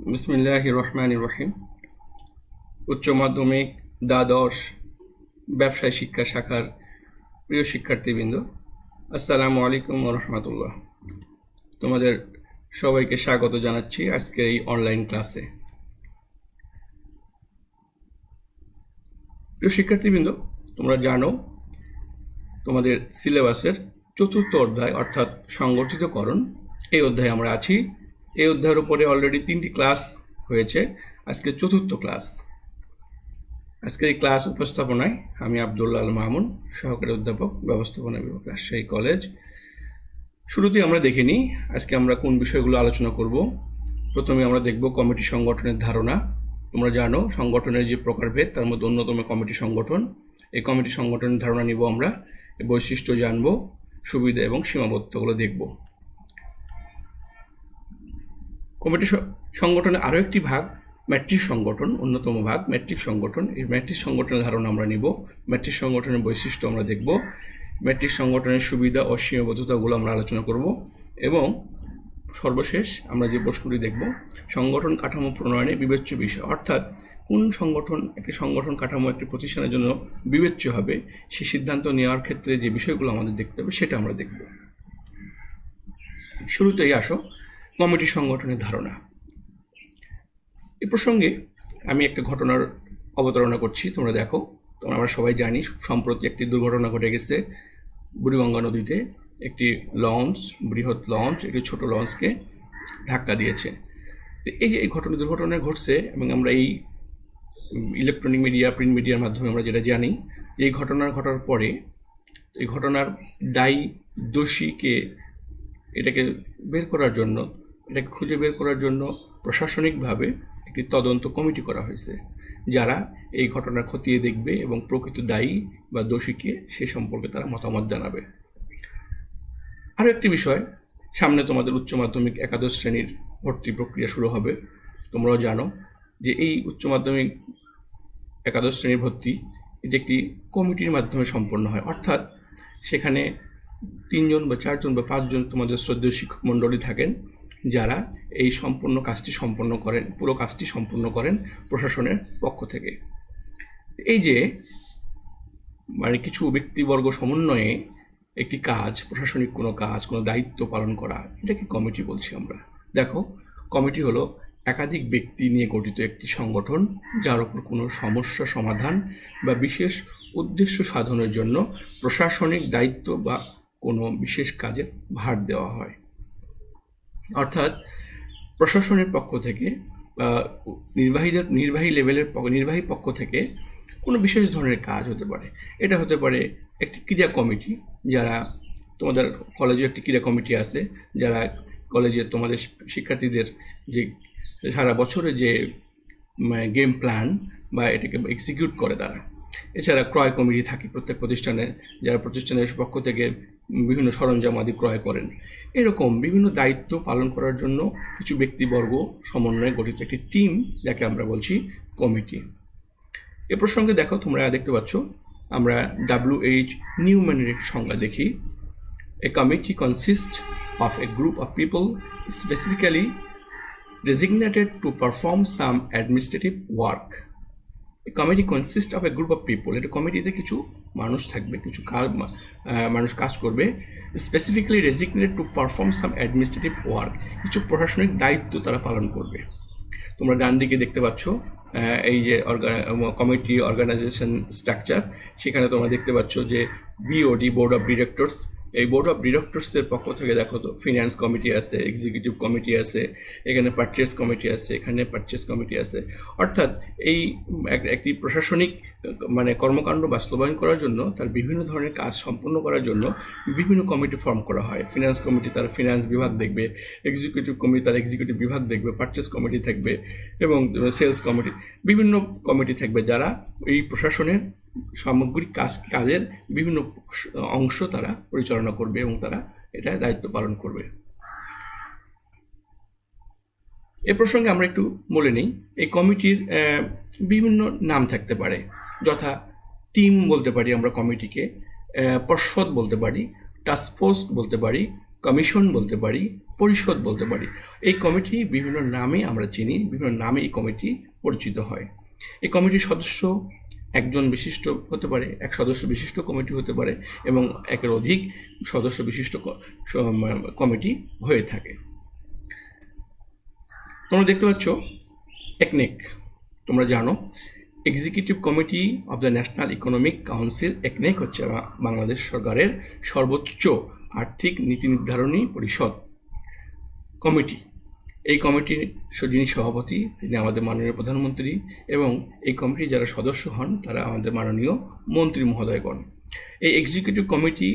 বিসমিল্লাহির রহমানির রহিম। উচ্চ মাধ্যমিক দ্বাদশ ব্যবসায় শিক্ষা শাখার প্রিয় শিক্ষার্থীবৃন্দ, আসসালামু আলাইকুম ওয়া রাহমাতুল্লাহ। তোমাদের সবাইকে স্বাগত জানাচ্ছি আজকের এই অনলাইন ক্লাসে। প্রিয় শিক্ষার্থীবৃন্দ, তোমরা জানো তোমাদের সিলেবাসের চতুর্থ অধ্যায় অর্থাৎ সংগঠিতকরণ, এই অধ্যায়ে আমরা আছি। এই অধ্যায়ের উপরে অলরেডি 3টি ক্লাস হয়েছে, আজকে চতুর্থ ক্লাস। আজকের এই ক্লাস উপস্থাপনায় আমি আব্দুল্লাহ আল মামুন, সহকারী অধ্যাপক, ব্যবস্থাপনা বিভাগ, রাজশাহী কলেজ। শুরুতেই আমরা দেখে নিই আজকে আমরা কোন বিষয়গুলো আলোচনা করব। প্রথমে আমরা দেখব কমিটি সংগঠনের ধারণা। তোমরা জানো সংগঠনের যে প্রকারভেদ, তার মধ্যে অন্যতম কমিটি সংগঠন। এই কমিটি সংগঠনের ধারণা নিব আমরা, বৈশিষ্ট্য জানব, সুবিধা এবং সীমাবদ্ধতাগুলো দেখব। কমিটি সংগঠনের আরও একটি ভাগ ম্যাট্রিক্স সংগঠন, অন্যতম ভাগ ম্যাট্রিক্স সংগঠন। এই ম্যাট্রিক্স সংগঠনের ধারণা আমরা নিব, ম্যাট্রিক্স সংগঠনের বৈশিষ্ট্য আমরা দেখব, ম্যাট্রিক্স সংগঠনের সুবিধা ও সীমাবদ্ধতাগুলো আমরা আলোচনা করব এবং সর্বশেষ আমরা যে প্রশ্নটি দেখব, সংগঠন কাঠামো প্রণয়নে বিবেচ্য বিষয়, অর্থাৎ কোন সংগঠন একটি সংগঠন কাঠামো একটি প্রতিষ্ঠানের জন্য বিবেচ্য হবে, সেই সিদ্ধান্ত নেওয়ার ক্ষেত্রে যে বিষয়গুলো আমাদের দেখতে হবে সেটা আমরা দেখব। শুরুতেই আসো কমিটি সংগঠনের ধারণা। এ প্রসঙ্গে আমি একটা ঘটনার অবতারণা করছি, তোমরা দেখো। আমরা সবাই জানি সম্প্রতি একটি দুর্ঘটনা ঘটে গেছে বুড়িগঙ্গা নদীতে। একটি লঞ্চ, বৃহৎ লঞ্চ একটি ছোট লঞ্চকে ধাক্কা দিয়েছে। তো এই যে এই দুর্ঘটনা ঘটছে এবং আমরা এই ইলেকট্রনিক মিডিয়া, প্রিন্ট মিডিয়ার মাধ্যমে আমরা যেটা জানি যে এই ঘটার পরে এই ঘটনার দায়ী দোষীকে এটাকে খুঁজে বের করার জন্য প্রশাসনিকভাবে একটি তদন্ত কমিটি করা হয়েছে, যারা এই ঘটনা খতিয়ে দেখবে এবং প্রকৃত দায়ী বা দোষীকে সে সম্পর্কে তারা মতামত জানাবে। আরও একটি বিষয়, সামনে তোমাদের উচ্চ মাধ্যমিক একাদশ শ্রেণীর ভর্তি প্রক্রিয়া শুরু হবে। তোমরাও জানো যে এই উচ্চ মাধ্যমিক একাদশ শ্রেণীর ভর্তি এটি একটি কমিটির মাধ্যমে সম্পন্ন হয়, অর্থাৎ সেখানে 3জন বা 4জন বা 5জন তোমাদের শ্রদ্ধেয় শিক্ষক মণ্ডলী থাকেন, যারা এই পুরো কাজটি সম্পন্ন করেন প্রশাসনের পক্ষ থেকে। এই যে কিছু ব্যক্তিবর্গ সমন্বয়ে একটি কাজ, প্রশাসনিক কোনো কাজ, কোনো দায়িত্ব পালন করা, এটাকে কমিটি বলছি আমরা। দেখো, কমিটি হলো একাধিক ব্যক্তি নিয়ে গঠিত একটি সংগঠন, যার উপর কোনো সমস্যা সমাধান বা বিশেষ উদ্দেশ্য সাধনের জন্য প্রশাসনিক দায়িত্ব বা কোনো বিশেষ কাজের ভার দেওয়া হয়। অর্থাৎ প্রশাসনের পক্ষ থেকে বা নির্বাহী পক্ষ থেকে কোনো বিশেষ ধরনের কাজ হতে পারে। এটা হতে পারে একটি ক্রীড়া কমিটি, যারা তোমাদের কলেজে একটি ক্রীড়া কমিটি আছে, যারা কলেজে তোমাদের শিক্ষার্থীদের যে সারা বছরে যে গেম প্ল্যান বা এটাকে এক্সিকিউট করে তারা। এছাড়া ক্রয় কমিটি থাকে প্রত্যেক প্রতিষ্ঠানে, যারা প্রতিষ্ঠানের পক্ষ থেকে বিভিন্ন সরঞ্জাম আদি ক্রয় করেন। এরকম বিভিন্ন দায়িত্ব পালন করার জন্য কিছু ব্যক্তিবর্গ সমন্বয়ে গঠিত একটি টিম, যাকে আমরা বলছি কমিটি। এ প্রসঙ্গে দেখো, তোমরা দেখতে পাচ্ছ আমরা WH নিউম্যানের একটি সংজ্ঞা দেখি। A committee consist of a group of people specifically designated to perform some administrative work. A committee consists of a group of people. এটা কমিটিতে কিছু মানুষ থাকবে, কিছু মানুষ কাজ করবে, specifically designated to perform some administrative work, কিছু প্রশাসনিক দায়িত্ব তারা পালন করবে। তোমরা ডান দিকে দেখতে পাচ্ছ এই যে কমিটি অর্গানাইজেশন স্ট্রাকচার, সেখানে তোমরা দেখতে পাচ্ছ যে BOD, বোর্ড অফ ডিরেক্টরস। এই বোর্ড অফ ডিরেক্টরসের পক্ষ থেকে দেখো তো ফিনান্স কমিটি আছে, এক্সিকিউটিভ কমিটি আছে, এখানে পারচেস কমিটি আছে, এখানে পারচেস কমিটি আছে। অর্থাৎ এই একটি প্রশাসনিক কর্মকাণ্ড বাস্তবায়ন করার জন্য, তার বিভিন্ন ধরনের কাজ সম্পন্ন করার জন্য বিভিন্ন কমিটি ফর্ম করা হয়। ফিনান্স কমিটি তার ফিনান্স বিভাগ দেখবে, এক্সিকিউটিভ কমিটি তার এক্সিকিউটিভ বিভাগ দেখবে, পারচেস কমিটি থাকবে এবং সেলস কমিটি, বিভিন্ন কমিটি থাকবে, যারা এই প্রশাসনের সামগ্রিক কাজের বিভিন্ন অংশ তারা পরিচালনা করবে এবং তারা এটা দায়িত্ব পালন করবে। এ প্রসঙ্গে আমরা একটু বলে নিই, এই কমিটির বিভিন্ন নাম থাকতে পারে, যথা টিম বলতে পারি আমরা কমিটিকে, পর্ষদ বলতে পারি, টাস্ক ফোর্স বলতে পারি, কমিশন বলতে পারি, পরিষদ বলতে পারি। এই কমিটি বিভিন্ন নামে আমরা চিনি, বিভিন্ন নামে এই কমিটি পরিচিত হয়। এই কমিটির সদস্য একজন বিশিষ্ট হতে পারে, এক সদস্য বিশিষ্ট কমিটি হতে পারে, এবং একের অধিক সদস্য বিশিষ্ট কমিটি হয়ে থাকে। তোমরা দেখতে পাচ্ছ একনেক, তোমরা জানো executive committee of the national economic council. একনেক হচ্ছে বাংলাদেশ সরকারের সর্বোচ্চ আর্থিক নীতি নির্ধারণী পরিষদ কমিটি। এই কমিটির যিনি সভাপতি তিনি আমাদের মাননীয় প্রধানমন্ত্রী, এবং এই কমিটির যারা সদস্য হন তারা আমাদের মাননীয় মন্ত্রী মহোদয়গণ। এই executive committee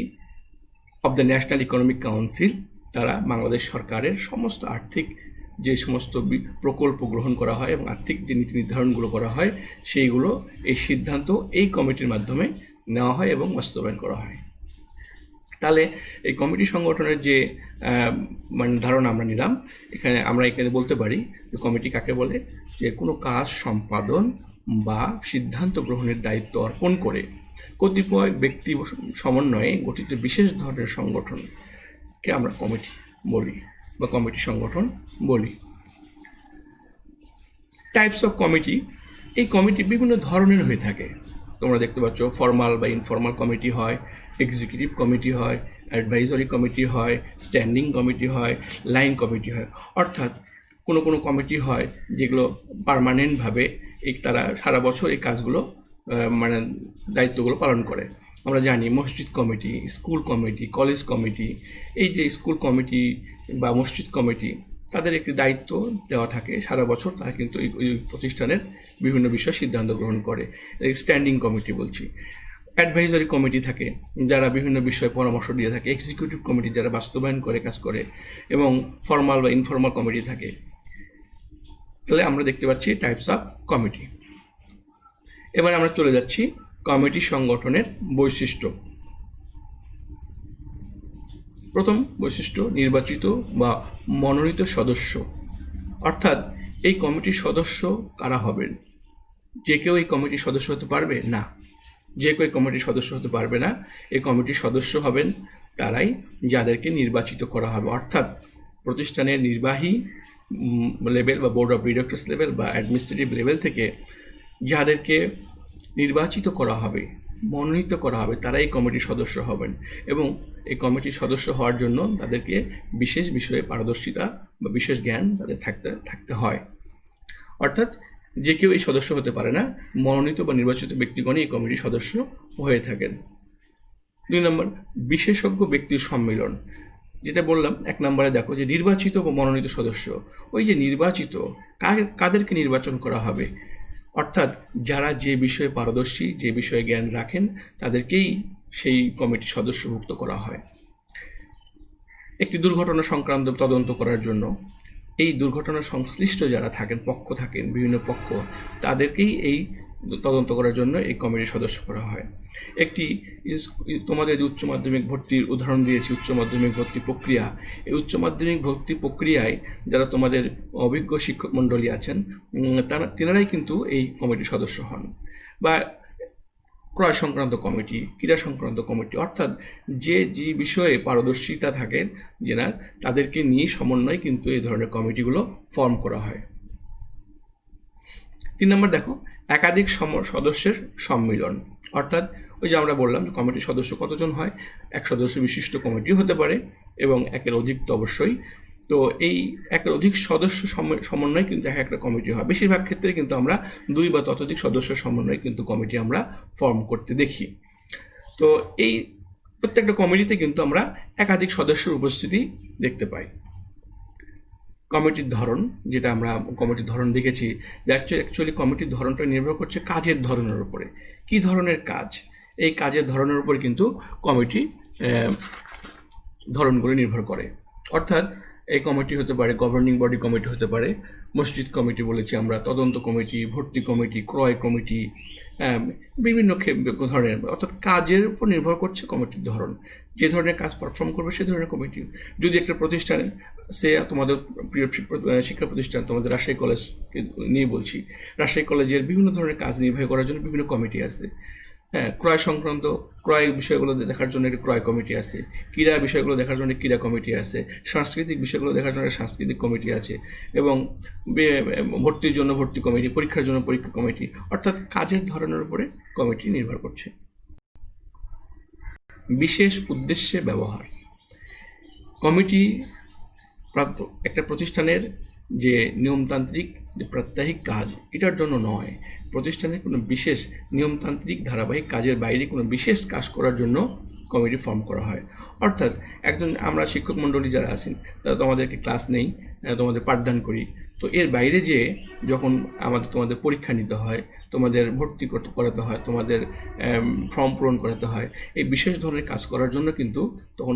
of the national economic council তারা বাংলাদেশ সরকারের সমস্ত আর্থিক যে সমস্ত প্রকল্প গ্রহণ করা হয় এবং আর্থিক যে নীতি নির্ধারণগুলো করা হয় সেইগুলো, এই সিদ্ধান্ত এই কমিটির মাধ্যমে নেওয়া হয় এবং বাস্তবায়ন করা হয়। তাহলে এই কমিটি সংগঠনের যে ধারণা আমরা নিলাম, এখানে বলতে পারি যে কমিটি কাকে বলে, যে কোনো কাজ সম্পাদন বা সিদ্ধান্ত গ্রহণের দায়িত্ব অর্পণ করে কতিপয় ব্যক্তি সমন্বয়ে গঠিত বিশেষ ধরনের সংগঠনকে আমরা কমিটি বলি বা কমিটি সংগঠন বলি। টাইপস অফ কমিটি, এই কমিটি বিভিন্ন ধরনের হয়ে থাকে। তোমরা দেখতে পাচ্ছ ফর্মাল বা ইনফর্মাল কমিটি হয়, এক্সিকিউটিভ কমিটি হয়, অ্যাডভাইজরি কমিটি হয়, স্ট্যান্ডিং কমিটি হয়, লাইন কমিটি হয়। অর্থাৎ কোনো কমিটি হয় যেগুলো পার্মানেন্টভাবে তারা সারা বছর এই কাজগুলো দায়িত্বগুলো পালন করে। আমরা জানি মসজিদ committee, school committee, college committee. এই যে স্কুল কমিটি বা মসজিদ কমিটি, তাদের একটি দায়িত্ব দেওয়া থাকে সারা বছর, তারা কিন্তু ওই প্রতিষ্ঠানের বিভিন্ন বিষয়ে সিদ্ধান্ত গ্রহণ করে। স্ট্যান্ডিং কমিটি বলছি। অ্যাডভাইজারি কমিটি থাকে যারা বিভিন্ন বিষয়ে পরামর্শ দিয়ে থাকে। এক্সিকিউটিভ কমিটি যারা বাস্তবায়ন করে কাজ করে, এবং ফর্মাল বা ইনফর্মাল কমিটি থাকে। তাহলে আমরা দেখতে পাচ্ছি টাইপস অফ কমিটি। এবার আমরা চলে যাচ্ছি কমিটি সংগঠনের বৈশিষ্ট্য। প্রথম বৈশিষ্ট্য, নির্বাচিত বা মনোনীত সদস্য। অর্থাৎ এই কমিটির সদস্য কারা হবেন? যে কেউ এই কমিটির সদস্য হতে পারবে না, যে কেউ এই কমিটির সদস্য হতে পারবে না। এই কমিটির সদস্য হবেন তারাই যাদেরকে নির্বাচিত করা হবে। অর্থাৎ প্রতিষ্ঠানের নির্বাহী লেভেল বা বোর্ড অফ ডিরেক্টরস লেভেল বা অ্যাডমিনিস্ট্রেটিভ লেভেল থেকে যাদেরকে নির্বাচিত করা হবে, মনোনীত করা হবে, তারা এই কমিটির সদস্য হবেন। এবং এই কমিটির সদস্য হওয়ার জন্য তাদেরকে বিশেষ বিষয়ে পারদর্শিতা বা বিশেষ জ্ঞান তাদের থাকতে হয়। অর্থাৎ যে কেউ এই সদস্য হতে পারে না, মনোনীত বা নির্বাচিত ব্যক্তিগণই এই কমিটির সদস্য হয়ে থাকেন। 2 নম্বর, বিশেষজ্ঞ ব্যক্তির সম্মেলন। যেটা বললাম 1 নম্বরে দেখো যে নির্বাচিত বা মনোনীত সদস্য, ওই যে নির্বাচিত, কাদেরকে নির্বাচন করা হবে? অর্থাৎ যারা যে বিষয়ে পারদর্শী, যে বিষয়ে জ্ঞান রাখেন, তাদেরকেই সেই কমিটির সদস্যভুক্ত করা হয়। একটি দুর্ঘটনা সংক্রান্ত তদন্ত করার জন্য এই দুর্ঘটনার সংশ্লিষ্ট যারা থাকেন, বিভিন্ন পক্ষ, তাদেরকেই এই তদন্ত করার জন্য এই কমিটির সদস্য করা হয়। একটি তোমাদের উচ্চ মাধ্যমিক ভর্তির উদাহরণ দিয়েছি, উচ্চ মাধ্যমিক ভর্তি প্রক্রিয়া। এই উচ্চ মাধ্যমিক ভর্তি প্রক্রিয়ায় যারা তোমাদের অভিজ্ঞ শিক্ষক মণ্ডলী আছেন, তেনারাই কিন্তু এই কমিটির সদস্য হন। বা ক্রয় সংক্রান্ত কমিটি, ক্রীড়া সংক্রান্ত কমিটি, অর্থাৎ যে বিষয়ে পারদর্শিতা থাকেন যেনার, তাদেরকে নিয়ে সমন্বয়ে কিন্তু এই ধরনের কমিটিগুলো ফর্ম করা হয়। 3 নম্বর দেখো, একাধিক সদস্যের সম্মিলন। অর্থাৎ ওই যে আমরা বললাম কমিটির সদস্য কতজন হয়, 1 সদস্য বিশিষ্ট কমিটিও হতে পারে এবং একের অধিক তো অবশ্যই। তো এই একের অধিক সদস্য সমন্বয় কিন্তু একটা কমিটি হয়। বেশিরভাগ ক্ষেত্রে কিন্তু আমরা 2 বা ততোধিক সদস্য সমন্বয়ে কিন্তু কমিটি আমরা ফর্ম করতে দেখি। তো এই প্রত্যেকটা কমিটিতে কিন্তু আমরা একাধিক সদস্যের উপস্থিতি দেখতে পাই। কমিটির ধরন, যেটা আমরা কমিটির ধরন দেখেছি, যে অ্যাকচুয়ালি কমিটির ধরনটা নির্ভর করছে কাজের ধরনের উপরে। কি ধরনের কাজ, এই কাজের ধরনের উপরে কিন্তু কমিটি ধরনগুলো নির্ভর করে। অর্থাৎ এই কমিটি হতে পারে গভর্নিং বডি কমিটি হতে পারে, মসজিদ কমিটি বলেছি আমরা, তদন্ত কমিটি, ভর্তি কমিটি, ক্রয় কমিটি, বিভিন্ন ধরনের। অর্থাৎ কাজের উপর নির্ভর করছে কমিটির ধরন। যে ধরনের কাজ পারফর্ম করবে সে ধরনের কমিটি। যদি একটা প্রতিষ্ঠানে, সে তোমাদের প্রিয় শিক্ষা প্রতিষ্ঠান, তোমাদের রাজশাহী কলেজকে নিয়ে বলছি, রাজশাহী কলেজের বিভিন্ন ধরনের কাজ নির্বাহী করার জন্য বিভিন্ন কমিটি আছে। হ্যাঁ, ক্রয় বিষয়গুলো দেখার জন্য একটি ক্রয় কমিটি আছে, ক্রীড়া বিষয়গুলো দেখার জন্য ক্রীড়া কমিটি আছে, সাংস্কৃতিক বিষয়গুলো দেখার জন্য সাংস্কৃতিক কমিটি আছে, এবং ভর্তির জন্য ভর্তি কমিটি, পরীক্ষার জন্য পরীক্ষা কমিটি, অর্থাৎ কাজের ধরনের উপরে কমিটি নির্ভর করছে। বিশেষ উদ্দেশ্যে ব্যবহার। কমিটি একটা প্রতিষ্ঠানের যে নিয়মতান্ত্রিক যে প্রাত্যহিক কাজ, এটার জন্য নয়। প্রতিষ্ঠানের কোনো বিশেষ নিয়মতান্ত্রিক ধারাবাহিক কাজের বাইরে কোনো বিশেষ কাজ করার জন্য কমিটি ফর্ম করা হয়। অর্থাৎ আমরা শিক্ষক মণ্ডলী যারা আছেন তারা তোমাদেরকে ক্লাস নেই, তোমাদের পাঠদান করি, তো এর বাইরে যে যখন তোমাদের পরীক্ষা নিতে হয়, তোমাদের ভর্তি করাতে হয়, তোমাদের ফর্ম পূরণ করাতে হয়, এই বিশেষ ধরনের কাজ করার জন্য কিন্তু তখন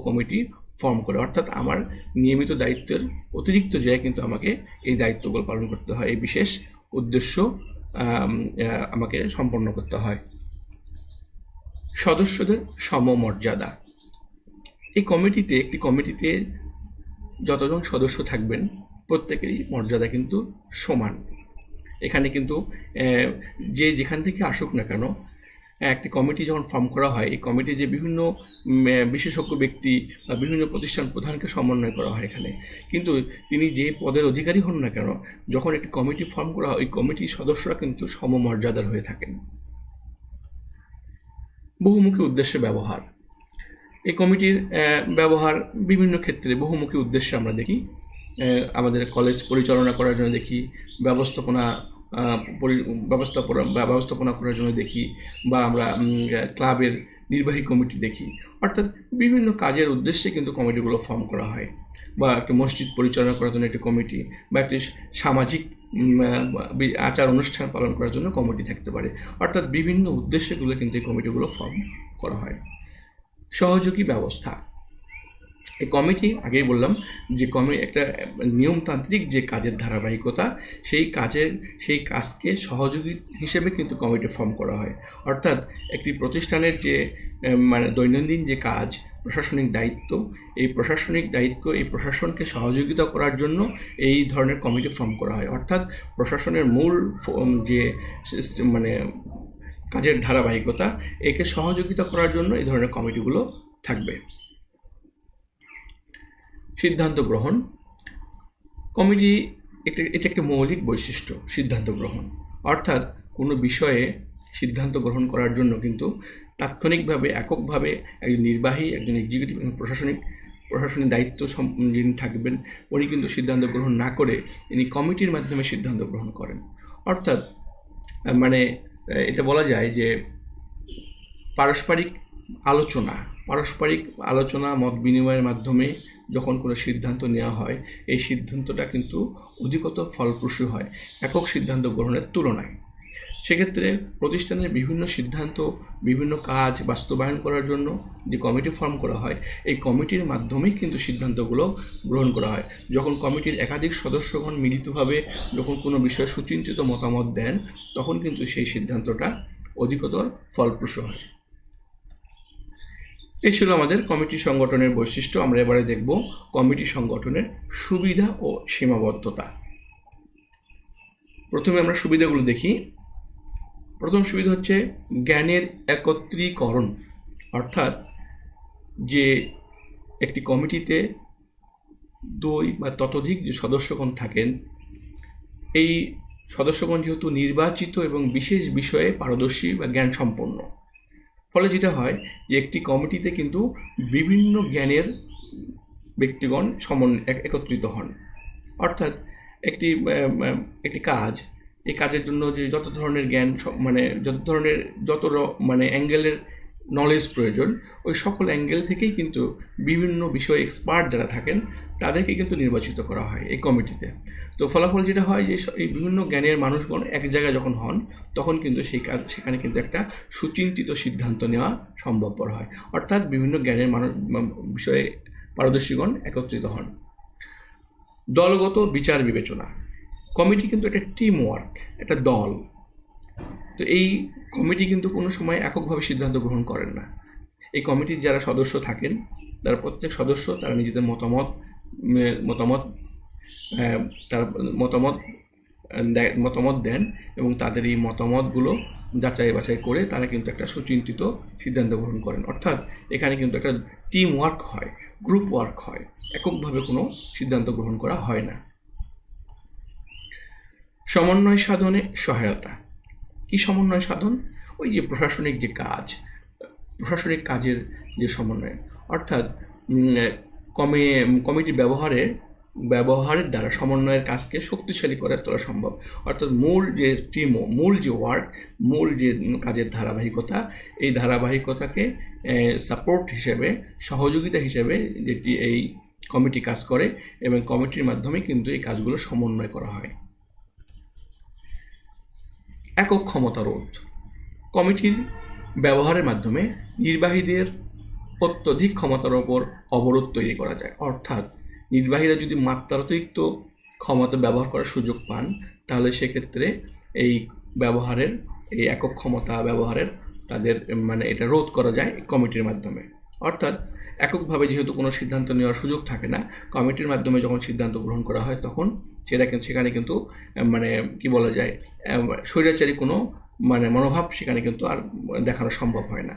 কমিটি ফর্ম করে। অর্থাৎ আমার নিয়মিত দায়িত্বের অতিরিক্ত যায় কিন্তু আমাকে এই দায়িত্বগুলো পালন করতে হয়, এই বিশেষ উদ্দেশ্য আমাকে সম্পন্ন করতে হয়। সদস্যদের সমমর্যাদা। একটি কমিটিতে যতজন সদস্য থাকবেন প্রত্যেকেরই মর্যাদা কিন্তু সমান। এখানে কিন্তু যে যেখান থেকে আসুক না কেন, একটি কমিটি যখন ফর্ম করা হয়, এই কমিটি যে বিভিন্ন বিশেষজ্ঞ ব্যক্তি বা বিভিন্ন প্রতিষ্ঠান প্রধানকে সমন্বয় করা হয় এখানে, কিন্তু তিনি যে পদের অধিকারী হন না কেন, যখন একটি কমিটি ফর্ম করা হয় ওই কমিটির সদস্যরা কিন্তু সমমর্যাদার হয়ে থাকেন। বহুমুখী উদ্দেশ্যে ব্যবহার। এই কমিটির ব্যবহার বিভিন্ন ক্ষেত্রে বহুমুখী উদ্দেশ্যে আমরা দেখি। আমাদের কলেজ পরিচালনা করার জন্য দেখি, ব্যবস্থাপনা করার জন্য দেখি, বা আমরা ক্লাবের নির্বাহী কমিটি দেখি। অর্থাৎ বিভিন্ন কাজের উদ্দেশ্যে কিন্তু কমিটিগুলো ফর্ম করা হয়। বা একটা মসজিদ পরিচালনা করার জন্য একটি কমিটি, বা একটি সামাজিক আচার অনুষ্ঠান পালন করার জন্য কমিটি থাকতে পারে। অর্থাৎ বিভিন্ন উদ্দেশ্যগুলো কিন্তু এই কমিটিগুলো ফর্ম করা হয়। সহযোগী ব্যবস্থা। এই কমিটি আগেই বললাম যে একটা নিয়মতান্ত্রিক যে কাজের ধারাবাহিকতা, সেই কাজকে সহযোগী হিসেবে কিন্তু কমিটি ফর্ম করা হয়। অর্থাৎ একটি প্রতিষ্ঠানের যে দৈনন্দিন যে কাজ, প্রশাসনিক দায়িত্ব, এই প্রশাসনকে সহযোগিতা করার জন্য এই ধরনের কমিটি ফর্ম করা হয়। অর্থাৎ প্রশাসনের মূল যে কাজের ধারাবাহিকতা, একে সহযোগিতা করার জন্য এই ধরনের কমিটিগুলো থাকবে। সিদ্ধান্ত গ্রহণ। কমিটি এটা একটা মৌলিক বৈশিষ্ট্য, সিদ্ধান্ত গ্রহণ। অর্থাৎ কোনো বিষয়ে সিদ্ধান্ত গ্রহণ করার জন্য কিন্তু তাৎক্ষণিকভাবে এককভাবে একজন নির্বাহী, একজন এক্সিকিউটিভ, প্রশাসনিক দায়িত্ব যিনি থাকবেন উনি কিন্তু সিদ্ধান্ত গ্রহণ না করে ইনি কমিটির মাধ্যমে সিদ্ধান্ত গ্রহণ করেন। অর্থাৎ এটা বলা যায় যে পারস্পরিক আলোচনা মত বিনিময়ের মাধ্যমে যখন কোনো সিদ্ধান্ত নেওয়া হয়, এই সিদ্ধান্তটা কিন্তু অধিকতর ফলপ্রসূ হয় একক সিদ্ধান্ত গ্রহণের তুলনায়। সেক্ষেত্রে প্রতিষ্ঠানের বিভিন্ন সিদ্ধান্ত, বিভিন্ন কাজ বাস্তবায়ন করার জন্য যে কমিটি ফর্ম করা হয়, এই কমিটির মাধ্যমেই কিন্তু সিদ্ধান্তগুলো গ্রহণ করা হয়। যখন কমিটির একাধিক সদস্যগণ মিলিতভাবে যখন কোনো বিষয়ে সুচিন্তিত মতামত দেন, তখন কিন্তু সেই সিদ্ধান্তটা অধিকতর ফলপ্রসূ হয়। এই ছিল আমাদের কমিটি সংগঠনের বৈশিষ্ট্য। আমরা এবারে দেখব কমিটি সংগঠনের সুবিধা ও সীমাবদ্ধতা। প্রথমে আমরা সুবিধাগুলো দেখি। প্রথম সুবিধা হচ্ছে জ্ঞানের একত্রীকরণ। অর্থাৎ যে একটি কমিটিতে 2 বা ততোধিক যে সদস্যগণ থাকেন, এই সদস্যগণ যেহেতু নির্বাচিত এবং বিশেষ বিষয়ে পারদর্শী বা জ্ঞান সম্পন্ন, ফলে যেটা হয় যে একটি কমিটিতে কিন্তু বিভিন্ন জ্ঞানের ব্যক্তিগণ একত্রিত হন। অর্থাৎ একটি কাজ, এই কাজের জন্য যে যত ধরনের জ্ঞান যত অ্যাঙ্গেলের নলেজ প্রয়োজন, ওই সকল অ্যাঙ্গেল থেকেই কিন্তু বিভিন্ন বিষয়ে এক্সপার্ট যারা থাকেন তাদেরকে কিন্তু নির্বাচিত করা হয় এই কমিটিতে। তো ফলাফল যেটা হয় যে এই বিভিন্ন জ্ঞানের মানুষগণ এক জায়গায় যখন হন, তখন কিন্তু সেখানে কিন্তু একটা সুচিন্তিত সিদ্ধান্ত নেওয়া সম্ভবপর হয়। অর্থাৎ বিভিন্ন জ্ঞানের বিষয়ে পারদর্শীগণ একত্রিত হন। দলগত বিচার বিবেচনা। কমিটি কিন্তু একটা টিম ওয়ার্ক, একটা দল। তো এই কমিটি কিন্তু কোনো সময় এককভাবে সিদ্ধান্ত গ্রহণ করেন না। এই কমিটির যারা সদস্য থাকেন, তারা প্রত্যেক সদস্য তারা নিজেদের মতামত মতামত দেন এবং তাদের এই মতামতগুলো যাচাই বাছাই করে তারা কিন্তু একটা সুচিন্তিত সিদ্ধান্ত গ্রহণ করেন। অর্থাৎ এখানে কিন্তু একটা টিম ওয়ার্ক হয়, গ্রুপ ওয়ার্ক হয়, এককভাবে কোনো সিদ্ধান্ত গ্রহণ করা হয় না। সমন্বয় সাধনে সহায়তা। কি সমন্বয় সাধন? ওই যে প্রশাসনিক যে কাজ, প্রশাসনিক কাজের যে সমন্বয়, অর্থাৎ কমিটির ব্যবহারের দ্বারা সমন্বয়ের কাজকে শক্তিশালী করে তোলা সম্ভব। অর্থাৎ মূল যে ওয়ার্ক, মূল যে কাজের ধারাবাহিকতা, এই ধারাবাহিকতাকে সাপোর্ট হিসেবে, সহযোগিতা হিসেবে যেটি এই কমিটি কাজ করে এবং কমিটির মাধ্যমে কিন্তু এই কাজগুলো সমন্বয় করা হয়। একক ক্ষমতা রোধ। কমিটির ব্যবহারের মাধ্যমে নির্বাহীদের অত্যধিক ক্ষমতার ওপর অবরোধ তৈরি করা যায়। অর্থাৎ নির্বাহীরা যদি মাত্রাতিরিক্ত ক্ষমতা ব্যবহার করার সুযোগ পান, তাহলে সেক্ষেত্রে এই একক ক্ষমতা ব্যবহারের তাদের এটা রোধ করা যায় কমিটির মাধ্যমে। অর্থাৎ এককভাবে যেহেতু কোনো সিদ্ধান্ত নেওয়ার সুযোগ থাকে না, কমিটির মাধ্যমে যখন সিদ্ধান্ত গ্রহণ করা হয় তখন সেখানে কিন্তু কি বলা যায়, স্বৈরাচারী কোনো মনোভাব সেখানে কিন্তু আর দেখানো সম্ভব হয় না।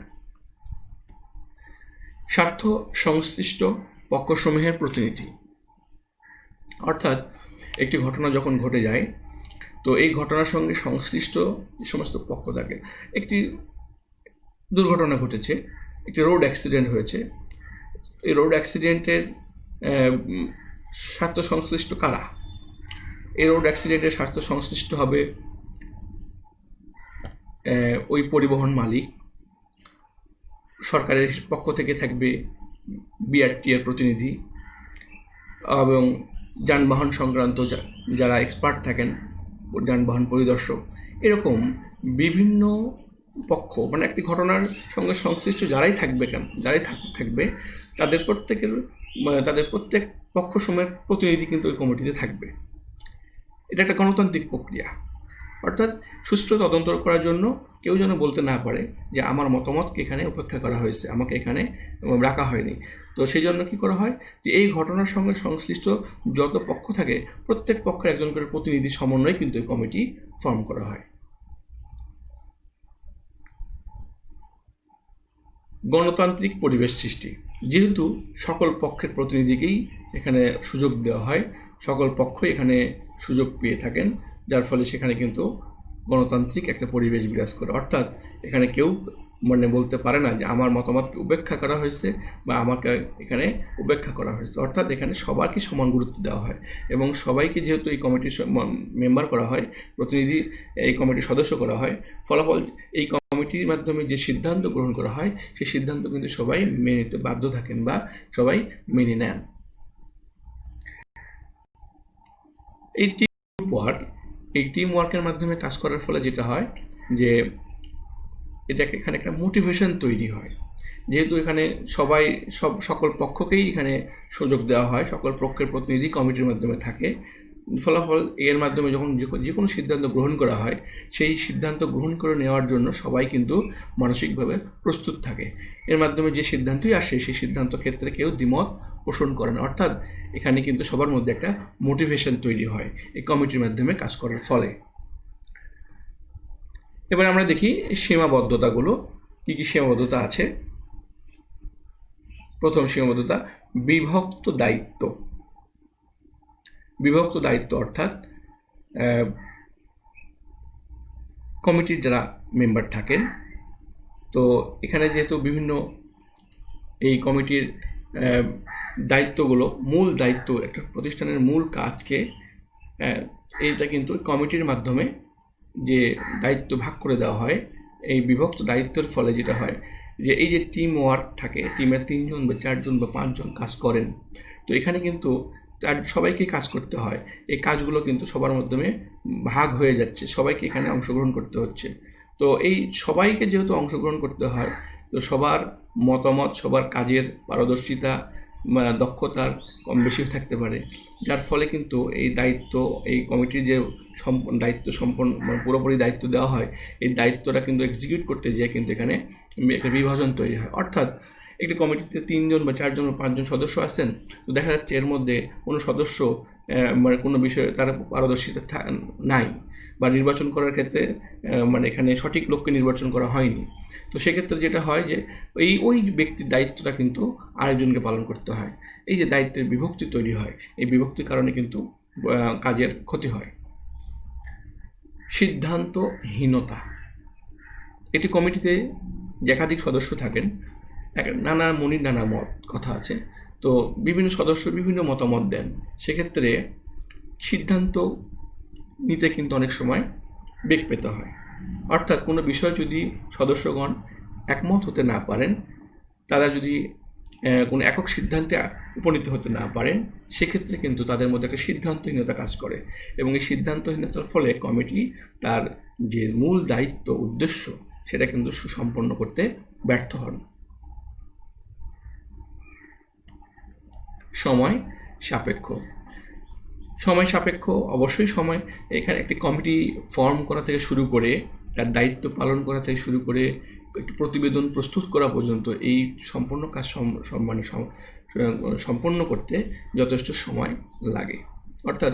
স্বার্থ সংশ্লিষ্ট পক্ষসমূহের প্রতিনিধি। অর্থাৎ একটি ঘটনা যখন ঘটে যায়, তো এই ঘটনার সঙ্গে সংশ্লিষ্ট যে সমস্ত পক্ষ থাকে, একটি দুর্ঘটনা ঘটেছে, একটি রোড অ্যাক্সিডেন্ট হয়েছে, এই রোড অ্যাক্সিডেন্টের স্বার্থ সংশ্লিষ্ট কারা? এই রোড অ্যাক্সিডেন্টের স্বার্থ সংশ্লিষ্ট হবে ওই পরিবহন মালিক, সরকারের পক্ষ থেকে থাকবে বিআরটি এর প্রতিনিধি এবং যানবাহন সংক্রান্ত যারা এক্সপার্ট থাকেন, যানবাহন পরিদর্শক, এরকম বিভিন্ন পক্ষ, একটি ঘটনার সঙ্গে সংশ্লিষ্ট যারাই থাকবে তাদের প্রত্যেক পক্ষ সময়ের প্রতিনিধি কিন্তু ওই কমিটিতে থাকবে। এটা একটা গণতান্ত্রিক প্রক্রিয়া। অর্থাৎ সুষ্ঠু তদন্ত করার জন্য কেউ যেন বলতে না পারে যে আমার মতামতকে এখানে উপেক্ষা করা হয়েছে, আমাকে এখানে রাখা হয়নি। তো সেই জন্য কী করা হয় যে এই ঘটনার সঙ্গে সংশ্লিষ্ট যত পক্ষ থাকে প্রত্যেক পক্ষের একজন করে প্রতিনিধি সমন্বয়ে কিন্তু এই কমিটি ফর্ম করা হয়। গণতান্ত্রিক পরিবেশ সৃষ্টি। যেহেতু সকল পক্ষের প্রতিনিধিকেই এখানে সুযোগ দেওয়া হয়, সকল পক্ষই এখানে সুযোগ পেয়ে থাকেন, যার ফলে সেখানে কিন্তু গণতান্ত্রিক একটা পরিবেশ বিরাজ করে। অর্থাৎ এখানে কেউ বলতে পারে না যে আমার মতামতকে উপেক্ষা করা হয়েছে বা আমাকে এখানে উপেক্ষা করা হয়েছে। অর্থাৎ এখানে সবাইকে সমান গুরুত্ব দেওয়া হয় এবং সবাইকে যেহেতু এই কমিটির মেম্বার করা হয়, প্রতিনিধি এই কমিটির সদস্য করা হয়, ফলাফল এই কমিটির মাধ্যমে যে সিদ্ধান্ত গ্রহণ করা হয় সেই সিদ্ধান্ত কিন্তু সবাই মেনে নিতে বাধ্য থাকেন বা সবাই মেনে নেন। এই টিম ওয়ার্কের মাধ্যমে কাজ করার ফলে যেটা হয় যে এখানে একটা মোটিভেশন তৈরি হয়। যেহেতু এখানে সকল পক্ষকেই এখানে সুযোগ দেওয়া হয়, সকল পক্ষের প্রতিনিধি কমিটির মাধ্যমে থাকে, ফলাফল এর মাধ্যমে যখন যে কোনো সিদ্ধান্ত গ্রহণ করা হয় সেই সিদ্ধান্ত গ্রহণ করে নেওয়ার জন্য সবাই কিন্তু মানসিকভাবে প্রস্তুত থাকে। এর মাধ্যমে যে সিদ্ধান্তই আসে সেই সিদ্ধান্ত ক্ষেত্রে কেউ দ্বিমত পোষণ করে না। অর্থাৎ এখানে কিন্তু সবার মধ্যে একটা মোটিভেশন তৈরি হয় এই কমিটির মাধ্যমে কাজ করার ফলে। এবার আমরা দেখি সীমাবদ্ধতাগুলো, কী কী সীমাবদ্ধতা আছে। প্রথম সীমাবদ্ধতা বিভক্ত দায়িত্ব। অর্থাৎ কমিটির যারা মেম্বার থাকেন, তো এখানে যেহেতু বিভিন্ন এই কমিটির দায়িত্বগুলো, মূল দায়িত্ব, একটা প্রতিষ্ঠানের মূল কাজকে এইটা কিন্তু কমিটির মাধ্যমে যে দায়িত্ব ভাগ করে দেওয়া হয়, এই বিভক্ত দায়িত্বের ফলে যেটা হয় যে এই যে টিম ওয়ার্ক থাকে, টিমের 3 জন বা 4 জন বা 5 জন কাজ করেন, তো এখানে কিন্তু সবাইকে কাজ করতে হয়। এই কাজগুলো কিন্তু সবার মাধ্যমে ভাগ হয়ে যাচ্ছে, সবাইকে এখানে অংশগ্রহণ করতে হচ্ছে। তো এই সবাইকে যেহেতু অংশগ্রহণ করতে হয়, তো সবার মতামত, সবার কাজের পারদর্শিতা, দক্ষতার কম বেশি থাকতে পারে, যার ফলে কিন্তু এই কমিটির যে দায়িত্ব সম্পন্ন পুরোপুরি দায়িত্ব দেওয়া হয়, এই দায়িত্বটা কিন্তু এক্সিকিউট করতে যেয়ে কিন্তু এখানে একটা বিভাজন তৈরি হয়। অর্থাৎ একটি কমিটিতে 3 জন বা 4 জন বা 5 জন সদস্য আছেন, তো দেখা যাচ্ছে এর মধ্যে কোনো সদস্য মানে কোনো বিষয়ে তার পারদর্শিতা নাই, বা নির্বাচন করার ক্ষেত্রে মানে এখানে সঠিক লোককে নির্বাচন করা হয়নি। তো সেক্ষেত্রে যেটা হয় যে ওই ব্যক্তির দায়িত্বটা কিন্তু আরেকজনকে পালন করতে হয়। এই যে দায়িত্বের বিভক্তি তৈরি হয়, এই বিভক্তির কারণে কিন্তু কাজের ক্ষতি হয়। সিদ্ধান্তহীনতা। একটি কমিটিতে যে একাধিক সদস্য থাকেন, নানা মনির নানা মত কথা আছে, তো বিভিন্ন সদস্য বিভিন্ন মতামত দেন, সেক্ষেত্রে সিদ্ধান্ত নিতে কিন্তু অনেক সময় বেগ পেতে হয়। অর্থাৎ কোনো বিষয় যদি সদস্যগণ একমত হতে না পারেন, তারা যদি কোনো একক সিদ্ধান্তে উপনীত হতে না পারেন, সেক্ষেত্রে কিন্তু তাদের মধ্যে একটা সিদ্ধান্তহীনতা কাজ করে, এবং এই সিদ্ধান্তহীনতার ফলে কমিটি তার যে মূল দায়িত্ব উদ্দেশ্য সেটা কিন্তু সুসম্পন্ন করতে ব্যর্থ হন। সময় সাপেক্ষ। সময় সাপেক্ষ অবশ্যই সময়, এখানে একটি কমিটি ফর্ম করা থেকে শুরু করে তার দায়িত্ব পালন করা থেকে শুরু করে একটি প্রতিবেদন প্রস্তুত করা পর্যন্ত এই সম্পূর্ণ কাজ মানে সম্পন্ন করতে যথেষ্ট সময় লাগে। অর্থাৎ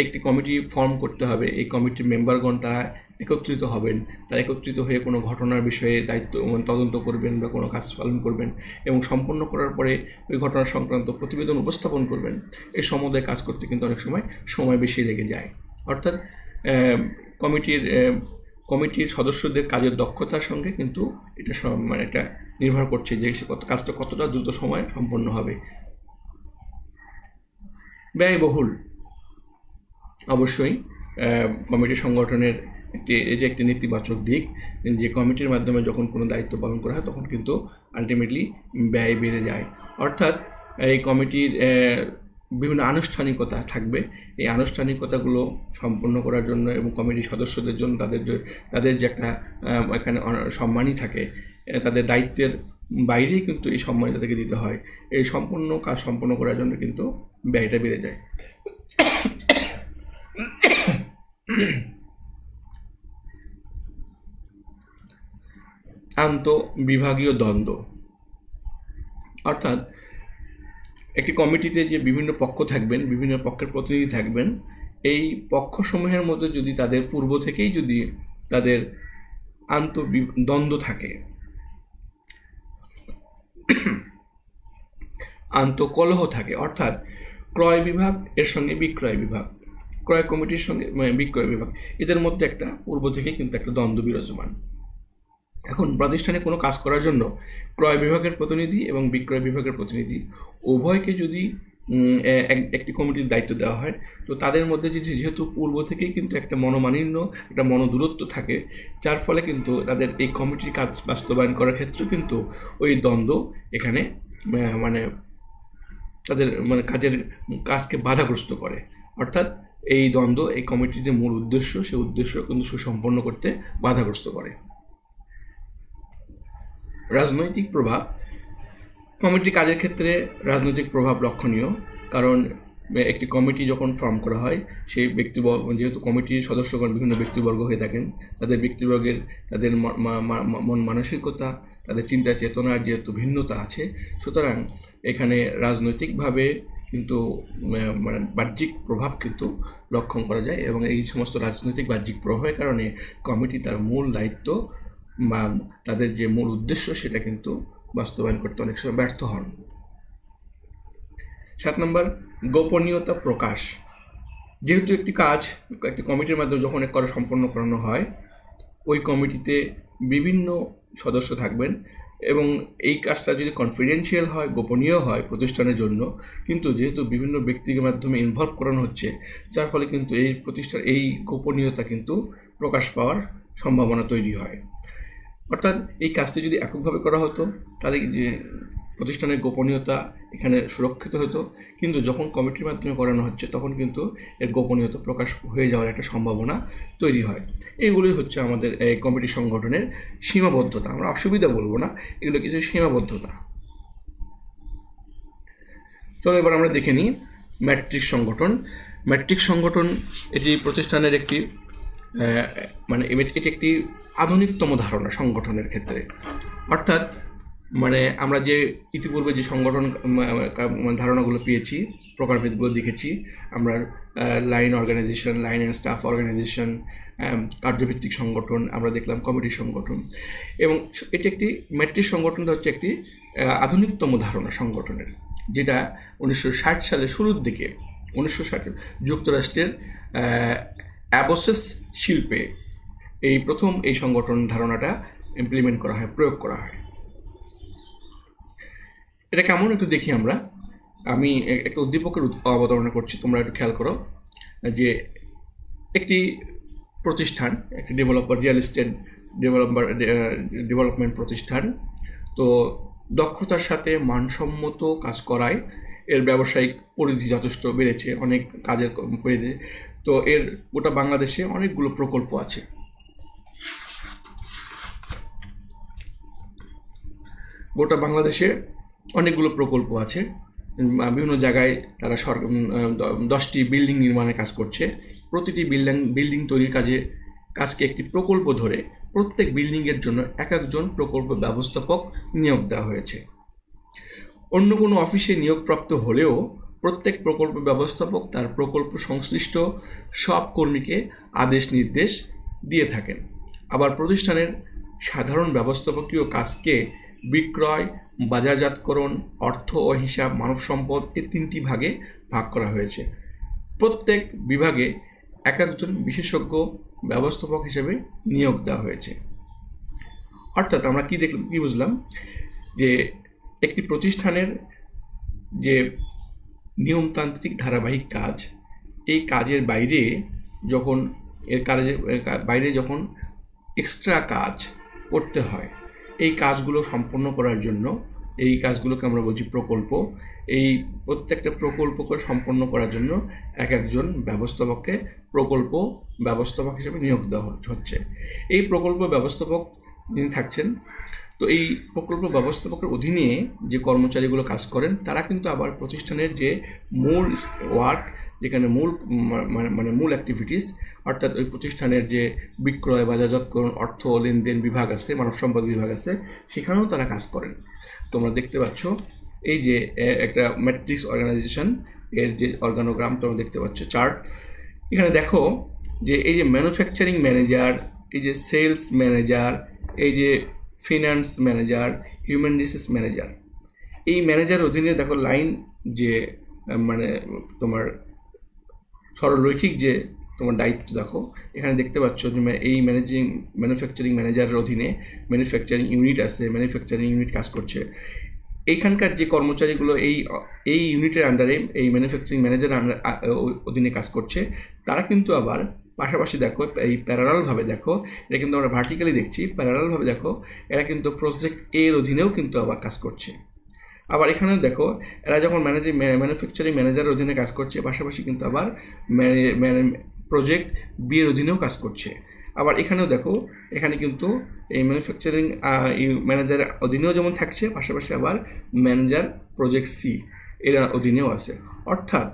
একটি কমিটি ফর্ম করতে হবে, এই কমিটির মেম্বারগণ তারা একত্রিত হবেন, তারা একত্রিত হয়ে কোনো ঘটনার বিষয়ে দায়িত্ব তদন্ত করবেন বা কোনো কাজ পালন করবেন, এবং সম্পন্ন করার পরে ওই ঘটনা সংক্রান্ত প্রতিবেদন উপস্থাপন করবেন। এই সমুদায় কাজ করতে কিন্তু অনেক সময় বেশি লেগে যায়। অর্থাৎ কমিটির সদস্যদের কাজের দক্ষতার সঙ্গে কিন্তু এটা মানে এটা নির্ভর করছে যে সে কাজটা কতটা দ্রুত সময়ে সম্পন্ন হবে। ব্যয়বহুল। অবশ্যই কমিটি সংগঠনের একটি নেতিবাচক দিক, যে কমিটির মাধ্যমে যখন কোনো দায়িত্ব পালন করা হয় তখন কিন্তু আলটিমেটলি ব্যয় বেড়ে যায়। অর্থাৎ এই কমিটির বিভিন্ন আনুষ্ঠানিকতা থাকবে, এই আনুষ্ঠানিকতাগুলো সম্পন্ন করার জন্য এবং কমিটির সদস্যদের জন্য তাদের যে একটা এখানে সম্মানই থাকে, তাদের দায়িত্বের বাইরেই কিন্তু এই সম্মান তাদেরকে দিতে হয়। এই সম্পূর্ণ কাজ সম্পন্ন করার জন্য কিন্তু ব্যয়টা বেড়ে যায়। আন্তঃবিভাগীয় দ্বন্দ্ব। অর্থাৎ একটি কমিটিতে যে বিভিন্ন পক্ষ থাকবেন, বিভিন্ন পক্ষের প্রতিনিধি থাকবেন, এই পক্ষসমূহের মধ্যে যদি তাদের পূর্ব থেকেই যদি তাদের দ্বন্দ্ব থাকে, আন্তঃকলহ থাকে, অর্থাৎ ক্রয় বিভাগ এর সঙ্গে বিক্রয় বিভাগ, ক্রয় কমিটির সঙ্গে বিক্রয় বিভাগ, এদের মধ্যে একটা পূর্ব থেকেই কিন্তু একটা দ্বন্দ্ব বিরাজমান। এখন প্রাতিষ্ঠানে কোনো কাজ করার জন্য ক্রয় বিভাগের প্রতিনিধি এবং বিক্রয় বিভাগের প্রতিনিধি উভয়কে যদি একটি কমিটির দায়িত্ব দেওয়া হয়, তো তাদের মধ্যে যেহেতু পূর্ব থেকেই কিন্তু একটা মনোমালিন্য, একটা মনোদূরত্ব থাকে, যার ফলে কিন্তু তাদের এই কমিটির কাজ বাস্তবায়ন করার ক্ষেত্রেও কিন্তু ওই দ্বন্দ্ব এখানে মানে তাদের মানে কাজকে বাধাগ্রস্ত করে। অর্থাৎ এই দ্বন্দ্ব এই কমিটির যে মূল উদ্দেশ্য, সেই উদ্দেশ্য কিন্তু সুসম্পন্ন করতে বাধাগ্রস্ত করে। রাজনৈতিক প্রভাব। কমিটির কাজের ক্ষেত্রে রাজনৈতিক প্রভাব লক্ষণীয়, কারণ একটি কমিটি যখন ফর্ম করা হয়, সেই যেহেতু কমিটির সদস্যগণ বিভিন্ন ব্যক্তিবর্গ হয়ে থাকেন, তাদের ব্যক্তিবর্গের তাদের মন মানসিকতা, তাদের চিন্তা চেতনার যেহেতু ভিন্নতা আছে, সুতরাং এখানে রাজনৈতিকভাবে কিন্তু মানে বাহ্যিক প্রভাব কিন্তু লক্ষণ করা যায়, এবং এই সমস্ত রাজনৈতিক বাহ্যিক প্রভাবের কারণে কমিটি তার মূল দায়িত্ব বা তাদের যে মূল উদ্দেশ্য সেটা কিন্তু বাস্তবায়ন করতে অনেক সময় ব্যর্থ হন। 7 নম্বর, গোপনীয়তা প্রকাশ। যেহেতু একটি কমিটির মাধ্যমে যখন করা সম্পন্ন করানো হয়, ওই কমিটিতে বিভিন্ন সদস্য থাকবেন, এবং এই কাজটা যদি কনফিডেন্সিয়াল হয়, গোপনীয় হয় প্রতিষ্ঠানের জন্য, কিন্তু যেহেতু বিভিন্ন ব্যক্তির মাধ্যমে ইনভলভ করানো হচ্ছে, যার ফলে কিন্তু এই গোপনীয়তা কিন্তু প্রকাশ পাওয়ার সম্ভাবনা তৈরি হয়। অর্থাৎ এই কাজটি যদি এককভাবে করা হতো, তাহলে যে প্রতিষ্ঠানের গোপনীয়তা এখানে সুরক্ষিত হতো, কিন্তু যখন কমিটির মাধ্যমে করানো হচ্ছে তখন কিন্তু এর গোপনীয়তা প্রকাশ হয়ে যাওয়ার একটা সম্ভাবনা তৈরি হয়। এইগুলোই হচ্ছে আমাদের এই কমিটি সংগঠনের সীমাবদ্ধতা। আমরা অসুবিধা বলবো না, এগুলো কিছু সীমাবদ্ধতা। চলো এবার আমরা দেখে নিই ম্যাট্রিক্স সংগঠন। ম্যাট্রিক্স সংগঠন এটি প্রতিষ্ঠানের একটি এটি একটি আধুনিকতম ধারণা সংগঠনের ক্ষেত্রে। অর্থাৎ মানে আমরা যে ইতিপূর্বে যে সংগঠন ধারণাগুলো পেয়েছি, প্রকারভেদগুলো দেখেছি, আমরা line organisation, line and staff organisation, কার্যভিত্তিক সংগঠন, আমরা দেখলাম কমিটি সংগঠন, এবং এটি একটি ম্যাট্রিক্স সংগঠনটা হচ্ছে একটি আধুনিকতম ধারণা সংগঠনের, যেটা 1960 সালের শুরুর দিকে 1960 যুক্তরাষ্ট্রের অ্যাবোসেস শিল্পে এই প্রথম এই সংগঠন ধারণাটা ইমপ্লিমেন্ট করা হয়, প্রয়োগ করা হয়। এটা কেমন একটু দেখি আমরা। আমি একটা উদ্দীপকের অবতারণা করছি, তোমরা একটু খেয়াল করো যে একটি প্রতিষ্ঠান, একটি ডেভেলপার, রিয়েল এস্টেট ডেভেলপমেন্ট প্রতিষ্ঠান, তো দক্ষতার সাথে মানসম্মত কাজ করায় এর ব্যবসায়িক পরিধি যথেষ্ট বেড়েছে, অনেক কাজের বেড়েছে। তো এর গোটা বাংলাদেশে অনেকগুলো প্রকল্প আছে। গোটা বাংলাদেশে অনেকগুলো প্রকল্প আছে, বিভিন্ন জায়গায় তারা 10টি বিল্ডিং নির্মাণের কাজ করছে। প্রতিটি বিল্ডিং তৈরির কাজকে একটি প্রকল্প ধরে প্রত্যেক বিল্ডিংয়ের জন্য এক একজন প্রকল্প ব্যবস্থাপক নিয়োগ দেওয়া হয়েছে। অন্য কোনো অফিসে নিয়োগপ্রাপ্ত হলেও প্রত্যেক প্রকল্প ব্যবস্থাপক তার প্রকল্প সংশ্লিষ্ট সব কর্মীকে আদেশ নির্দেশ দিয়ে থাকেন। আবার প্রতিষ্ঠানের সাধারণ ব্যবস্থাপকীয় কাজকে বিক্রয়, বাজারজাতকরণ, অর্থ ও হিসাব, মানব সম্পদ এই 3টি ভাগে ভাগ করা হয়েছে। প্রত্যেক বিভাগে এক একজন বিশেষজ্ঞ ব্যবস্থাপক হিসেবে নিয়োগ দেওয়া হয়েছে। অর্থাৎ আমরা কি বুঝলাম, যে একটি প্রতিষ্ঠানের যে নিয়মতান্ত্রিক ধারাবাহিক কাজ, এই কাজের বাইরে যখন এক্সট্রা কাজ করতে হয়, এই কাজগুলো সম্পন্ন করার জন্য, এই কাজগুলোকে আমরা বলছি প্রকল্প, এই প্রত্যেকটা প্রকল্পকে সম্পন্ন করার জন্য এক একজন ব্যবস্থাপককে প্রকল্প ব্যবস্থাপক হিসেবে নিয়োগ দেওয়া হচ্ছে। এই প্রকল্প ব্যবস্থাপক যিনি থাকছেন, তো এই প্রকল্প ব্যবস্থাপকের অধীনে যে কর্মচারীগুলো কাজ করেন, তারা কিন্তু আবার প্রতিষ্ঠানের যে মূল ওয়ার্ক, যেখানে মূল অ্যাক্টিভিটিস, অর্থাৎ ওই প্রতিষ্ঠানের যে বিক্রয়, বাজারজাতকরণ, অর্থ লেনদেন বিভাগ আছে, মানব সম্পদ বিভাগ আছে, সেখানেও তারা কাজ করেন। তোমরা দেখতে পাচ্ছ এই যে একটা ম্যাট্রিক্স অর্গানাইজেশন এর যে অর্গানোগ্রাম তোমরা দেখতে পাচ্ছ, চার্ট। এখানে দেখো যে এই যে ম্যানুফ্যাকচারিং ম্যানেজার, এই যে সেলস ম্যানেজার, এই যে finance manager, human resource manager, এই ম্যানেজার অধীনে দেখো লাইন যে তোমার সরলরৈখিক যে তোমার দায়িত্ব দেখো, এখানে দেখতে পাচ্ছ যে এই ম্যানুফ্যাকচারিং ম্যানেজারের অধীনে ম্যানুফ্যাকচারিং ইউনিট আছে, ম্যানুফ্যাকচারিং ইউনিট কাজ করছে। এইখানকার যে কর্মচারীগুলো এই ইউনিটের আন্ডারে, এই ম্যানুফ্যাকচারিং ম্যানেজার অধীনে কাজ করছে, তারা কিন্তু আবার পাশাপাশি দেখো, এই প্যারালালভাবে দেখো, এটা কিন্তু আমরা ভার্টিক্যালি দেখছি, প্যারালালভাবে দেখো এরা কিন্তু প্রজেক্ট এর অধীনেও কিন্তু আবার কাজ করছে। আবার এখানেও দেখো এরা যখন ম্যানুফ্যাকচারিং ম্যানেজারের অধীনে কাজ করছে, পাশাপাশি কিন্তু আবার প্রজেক্ট বি এর অধীনেও কাজ করছে। আবার এখানেও দেখো, এখানে কিন্তু এই ম্যানুফ্যাকচারিং ম্যানেজারের অধীনেও যেমন থাকছে, পাশাপাশি আবার ম্যানেজার প্রজেক্ট সি এর অধীনেও আছে। অর্থাৎ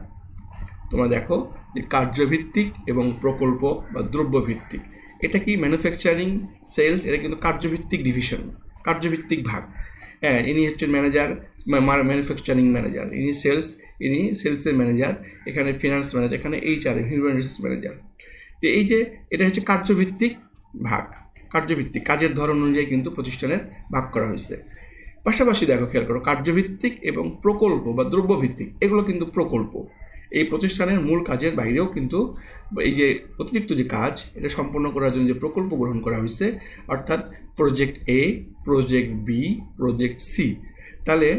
তোমরা দেখো যে কার্যভিত্তিক এবং প্রকল্প বা দ্রব্যভিত্তিক, এটা কি ম্যানুফ্যাকচারিং সেলস, এটা কিন্তু কার্যভিত্তিক ডিভিশন, কার্যভিত্তিক ভাগ। হ্যাঁ, ইনি হচ্ছেন ম্যানেজার, ম্যানুফ্যাকচারিং ম্যানেজার, ইনি সেলসের ম্যানেজার, এখানে ফিনান্স ম্যানেজার, এখানে এইচআর, হিউম্যান রিসোর্স ম্যানেজার। তো এই যে এটা হচ্ছে কার্যভিত্তিক ভাগ, কার্যভিত্তিক কাজের ধরন অনুযায়ী কিন্তু প্রতিষ্ঠানের ভাগ করা হয়েছে। পাশাপাশি দেখো, খেয়াল করো, কার্যভিত্তিক এবং প্রকল্প বা দ্রব্যভিত্তিক, এগুলো কিন্তু প্রকল্প। এই প্রতিষ্ঠানের মূল কাজের বাইরেও কিন্তু এই যে অতিরিক্ত যে কাজ, এটা সম্পন্ন করার জন্য যে প্রকল্প গ্রহণ করা হয়েছে, অর্থাৎ প্রজেক্ট এ, প্রজেক্ট বি, প্রজেক্ট সি। তাহলে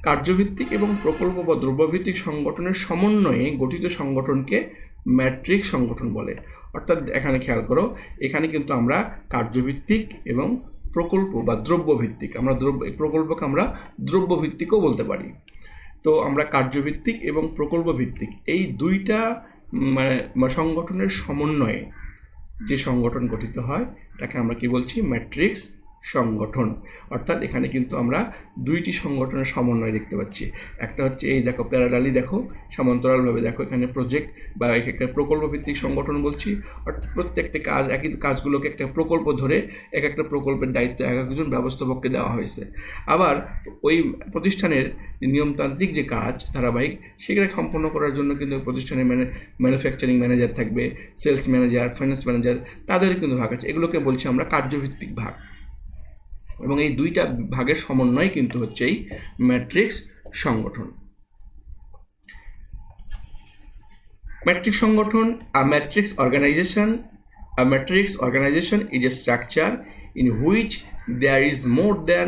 কার্যভিত্তিক এবং প্রকল্প বা দ্রব্যভিত্তিক সংগঠনের সমন্বয়ে গঠিত সংগঠনকে ম্যাট্রিক্স সংগঠন বলে। অর্থাৎ এখানে খেয়াল করো, এখানে কিন্তু আমরা কার্যভিত্তিক এবং প্রকল্প বা দ্রব্যভিত্তিক, প্রকল্পকে আমরা দ্রব্যভিত্তিকও বলতে পারি। তো আমরা কার্যভিত্তিক এবং প্রকল্প ভিত্তিক এই দুইটা সংগঠনের সমন্বয়ে যে সংগঠন গঠিত হয়, তাকে আমরা কি বলছি? ম্যাট্রিক্স সংগঠন। অর্থাৎ এখানে কিন্তু আমরা দুইটি সংগঠনের সমন্বয় দেখতে পাচ্ছি। একটা হচ্ছে এই দেখো প্যারালালি দেখো, সমান্তরালভাবে দেখো, এখানে প্রজেক্ট বা একটা প্রকল্প ভিত্তিক সংগঠন বলছি। অর্থাৎ প্রত্যেকটা কাজ একই কাজগুলোকে একটা প্রকল্প ধরে এক একটা প্রকল্পের দায়িত্ব এক একজন ব্যবস্থাপককে দেওয়া হয়েছে। আবার ওই প্রতিষ্ঠানের নিয়মতান্ত্রিক যে কাজ ধারাবাহিক সেগুলো সম্পন্ন করার জন্য কিন্তু প্রতিষ্ঠানের ম্যানুফ্যাকচারিং ম্যানেজার থাকবে, সেলস ম্যানেজার, ফাইন্যান্স ম্যানেজার, তাদের কিন্তু ভাগ আছে। এগুলোকে বলছি আমরা কার্যভিত্তিক ভাগ। এবং এই দুইটা ভাগের সমন্বয় কিন্তু হচ্ছে এই ম্যাট্রিক্স সংগঠন। ম্যাট্রিক্স সংগঠন, a matrix organization is a structure in which there is more than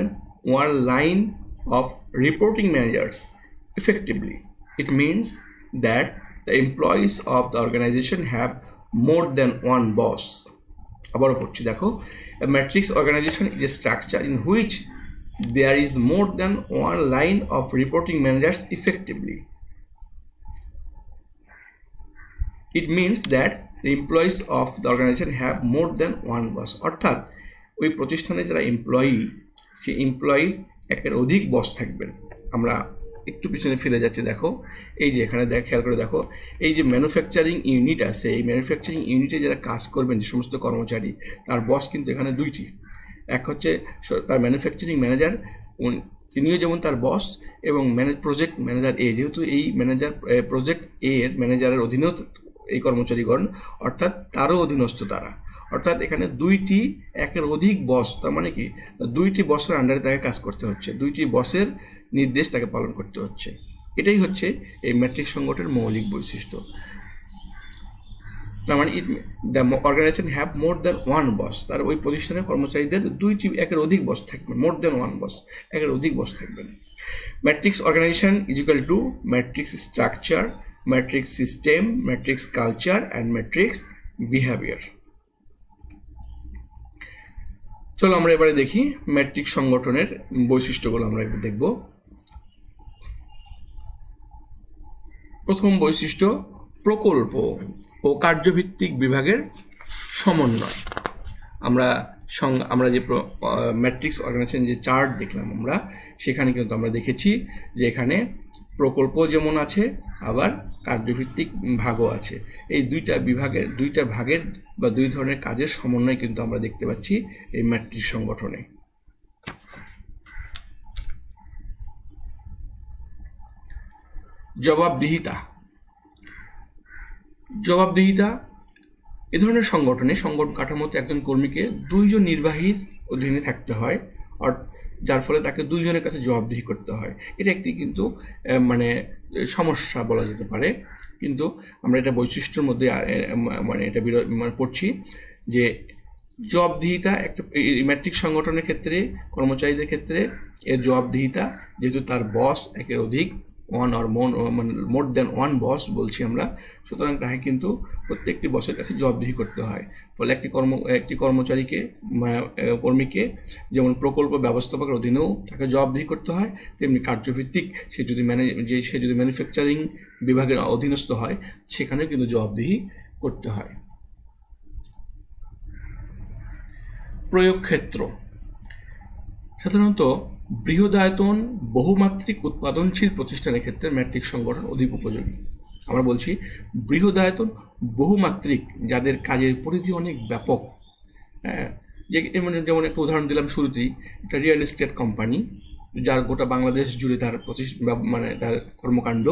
one line of reporting managers. Effectively, it means that the employees of the organization have more than one boss. আবারও পড়ছি দেখো, a matrix organization is a structure in which there is more than one line of reporting managers. Effectively, it means that the employees of the organization have more than one boss. অর্থাৎ ওই প্রতিষ্ঠানে যারা employee, সেই এমপ্লয়ির একের অধিক boss থাকবেন। আমরা একটু পিছনে ফিরে যাচ্ছি দেখো, এই যে এখানে খেয়াল করে দেখো, এই যে ম্যানুফ্যাকচারিং ইউনিট আছে, এই ম্যানুফ্যাকচারিং ইউনিটে যারা কাজ করবেন যে সমস্ত কর্মচারী, তার বস কিন্তু এখানে দুইটি। এক হচ্ছে তার ম্যানুফ্যাকচারিং ম্যানেজার, তিনিও যেমন তার বস, এবং প্রজেক্ট ম্যানেজার এ, যেহেতু এই ম্যানেজার প্রজেক্ট এ এর ম্যানেজারের অধীনেও এই কর্মচারীগণ, অর্থাৎ তারও অধীনস্থ তারা। অর্থাৎ এখানে দুইটি একের অধিক বস, তার মানে কি দুইটি বসের আন্ডারে তাকে কাজ করতে হচ্ছে, দুইটি বসের নির্দেশ তাকে পালন করতে হচ্ছে। এটাই হচ্ছে এই ম্যাট্রিক্স সংগঠনের মৌলিক বৈশিষ্ট্য। তার মানে the organisation have more than one boss, তার ওই প্রতিষ্ঠানের কর্মচারীদের দুইটি একের অধিক বস থাকবে, মোর দ্যান ওয়ান বস, একের অধিক বস থাকবেন। Matrix organization is equal to matrix structure, matrix system, matrix culture and matrix behaviour. চলো আমরা এবারে দেখি ম্যাট্রিক্স সংগঠনের বৈশিষ্ট্যগুলো আমরা একটু দেখব। প্রথম বৈশিষ্ট্য, প্রকল্প ও কার্যভিত্তিক বিভাগের সমন্বয়। আমরা যে ম্যাট্রিক্স অর্গানাইজেশন যে চার্ট দেখলাম আমরা, সেখানে কিন্তু আমরা দেখেছি যে এখানে প্রকল্প যেমন আছে, আবার কার্যভিত্তিক ভাগও আছে। এই দুইটা ভাগের বা দুই ধরনের কাজের সমন্বয় কিন্তু আমরা দেখতে পাচ্ছি এই ম্যাট্রিক্স সংগঠনে। জবাবদিহিতা এ ধরনের সংগঠন কাঠামোতে একজন কর্মীকে দুইজন নির্বাহীর অধীনে থাকতে হয়, যার ফলে তাকে দুইজনের কাছে জবাবদিহি করতে হয়। এটা একটি কিন্তু মানে সমস্যা বলা যেতে পারে, কিন্তু আমরা এটা বৈশিষ্ট্যের মধ্যে এটা পড়ছি যে জবাবদিহিতা একটা ম্যাট্রিক্স সংগঠনের ক্ষেত্রে, কর্মচারীদের ক্ষেত্রে এর জবাবদিহিতা, যেহেতু তার বস একের অধিক, one or more than one boss বলছি আমরা, সুতরাং তাকে কিন্তু প্রত্যেকটি বসের কাছে জবাবদিহি করতে হয়। ফলে একটি কর্মীকে যেমন প্রকল্প ব্যবস্থাপকের অধীনেও তাকে জবাবদিহি করতে হয়, তেমনি কার্যভিত্তিক সে যদি ম্যানুফ্যাকচারিং বিভাগের অধীনস্থ হয়, সেখানেও কিন্তু জবাবদিহি করতে হয়। প্রয়োগ ক্ষেত্র, সাধারণত বৃহদায়তন বহুমাত্রিক উৎপাদনশীল প্রতিষ্ঠানের ক্ষেত্রে ম্যাট্রিক্স সংগঠন অধিক উপযোগী। আমরা বলছি বৃহদায়তন বহুমাত্রিক, যাদের কাজের পরিধি অনেক ব্যাপক। হ্যাঁ, যেমন একটা উদাহরণ দিলাম শুরুতেই, একটা রিয়েল এস্টেট কোম্পানি, যার গোটা বাংলাদেশ জুড়ে তার তার কর্মকাণ্ড।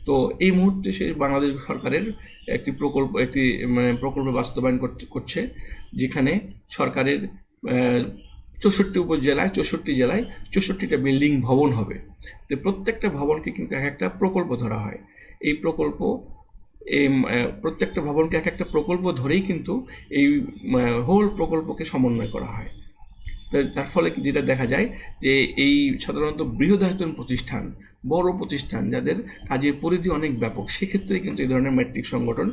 তো এই মুহূর্তে সে বাংলাদেশ সরকারের একটি প্রকল্প বাস্তবায়ন করছে, যেখানে সরকারের 64 উপজেলায় 64 জেলায় 64টা বিল্ডিং ভবন হবে। তো প্রত্যেকটা ভবনকে কিন্তু এক একটা প্রকল্প ধরা হয়। এই প্রত্যেকটা ভবনকে এক একটা প্রকল্প ধরেই কিন্তু এই হোল প্রকল্পকে সমন্বয় করা হয়। তো যার ফলে যেটা দেখা যায় যে এই সাধারণত বৃহদায়তন প্রতিষ্ঠান, বড় প্রতিষ্ঠান, যাদের কাজের পরিধি অনেক ব্যাপক, সেক্ষেত্রে কিন্তু এই ধরনের ম্যাট্রিক্স সংগঠন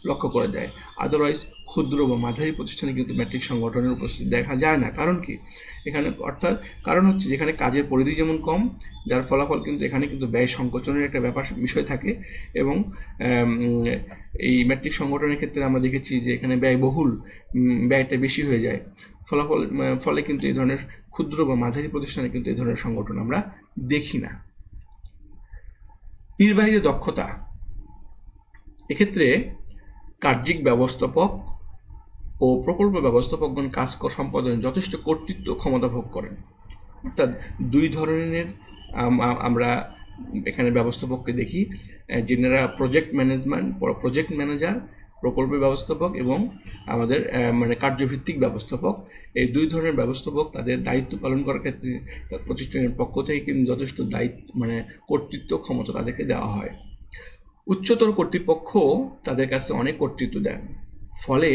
লক্ষ্য করা যায়। আদারওয়াইজ ক্ষুদ্র বা মাঝারি প্রতিষ্ঠানে কিন্তু ম্যাট্রিক্স সংগঠনের উপস্থিতি দেখা যায় না। কারণ কি? কারণ হচ্ছে যেখানে কাজের পরিধি যেমন কম, যার ফলাফল কিন্তু এখানে কিন্তু ব্যয় সংকোচনের একটা বিষয় থাকে, এবং এই ম্যাট্রিক্স সংগঠনের ক্ষেত্রে আমরা দেখেছি যে এখানে ব্যয়টা বেশি হয়ে যায়। ফলে কিন্তু এই ধরনের ক্ষুদ্র বা মাঝারি প্রতিষ্ঠানে কিন্তু এই ধরনের সংগঠন আমরা দেখি না। নির্বাহীদের দক্ষতা, এক্ষেত্রে কার্যিক ব্যবস্থাপক ও প্রকল্প ব্যবস্থাপকগণ কাজ সম্পাদনে যথেষ্ট কর্তৃত্ব ক্ষমতা ভোগ করেন। অর্থাৎ দুই ধরনের আমরা এখানে ব্যবস্থাপককে দেখি, যেনারা প্রজেক্ট ম্যানেজার, প্রকল্প ব্যবস্থাপক এবং আমাদের কার্যভিত্তিক ব্যবস্থাপক। এই দুই ধরনের ব্যবস্থাপক তাদের দায়িত্ব পালন করার ক্ষেত্রে প্রতিষ্ঠানের পক্ষ থেকে কিন্তু যথেষ্ট কর্তৃত্ব ক্ষমতা তাদেরকে দেওয়া হয়। উচ্চতর কর্তৃপক্ষ তাদের কাছে অনেক কর্তৃত্ব দেন, ফলে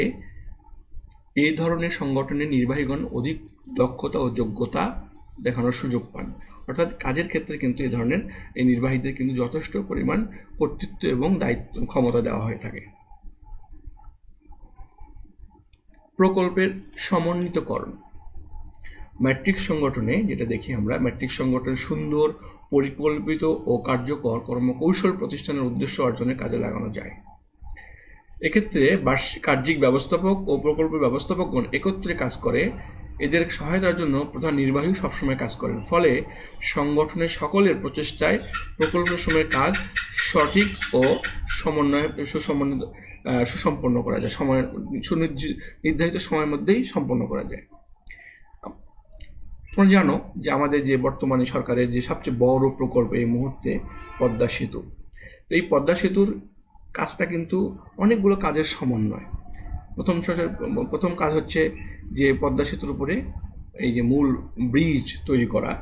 এই ধরনের সংগঠনের নির্বাহীগণ অধিক দক্ষতা ও যোগ্যতা দেখানোর সুযোগ পান। অর্থাৎ কাজের ক্ষেত্রে কিন্তু এই ধরনের এই নির্বাহীদের কিন্তু যথেষ্ট পরিমাণ কর্তৃত্ব এবং দায়িত্ব ক্ষমতা দেওয়া হয়ে থাকে। প্রকল্পের সমন্বিতকরণ, ম্যাট্রিক্স সংগঠনে যেটা দেখি আমরা, ম্যাট্রিক্স সংগঠনের সুন্দর, পরিকল্পিত ও কার্যকর কর্মকৌশল প্রতিষ্ঠানের উদ্দেশ্য অর্জনের কাজে লাগানো যায়। এক্ষেত্রে কার্যিক ব্যবস্থাপক ও প্রকল্প ব্যবস্থাপকগণ একত্রে কাজ করে। এদের সহায়তার জন্য প্রধান নির্বাহী সবসময় কাজ করেন, ফলে সংগঠনের সকলের প্রচেষ্টায় প্রকল্পের সময় কাজ সঠিক ও সুসম্পন্ন করা যায়, নির্ধারিত সময়ের মধ্যেই সম্পন্ন করা যায়। তোমরা জানো যে আমাদের যে বর্তমানে সরকারের যে সবচেয়ে বড় প্রকল্প এই মুহূর্তে পদ্মা সেতু। তো এই পদ্মা সেতুর কাজটা কিন্তু অনেকগুলো কাজের সমন্বয়। প্রথম কাজ হচ্ছে যে পদ্মা সেতুর উপরে এই যে মূল ব্রিজ তৈরি করা,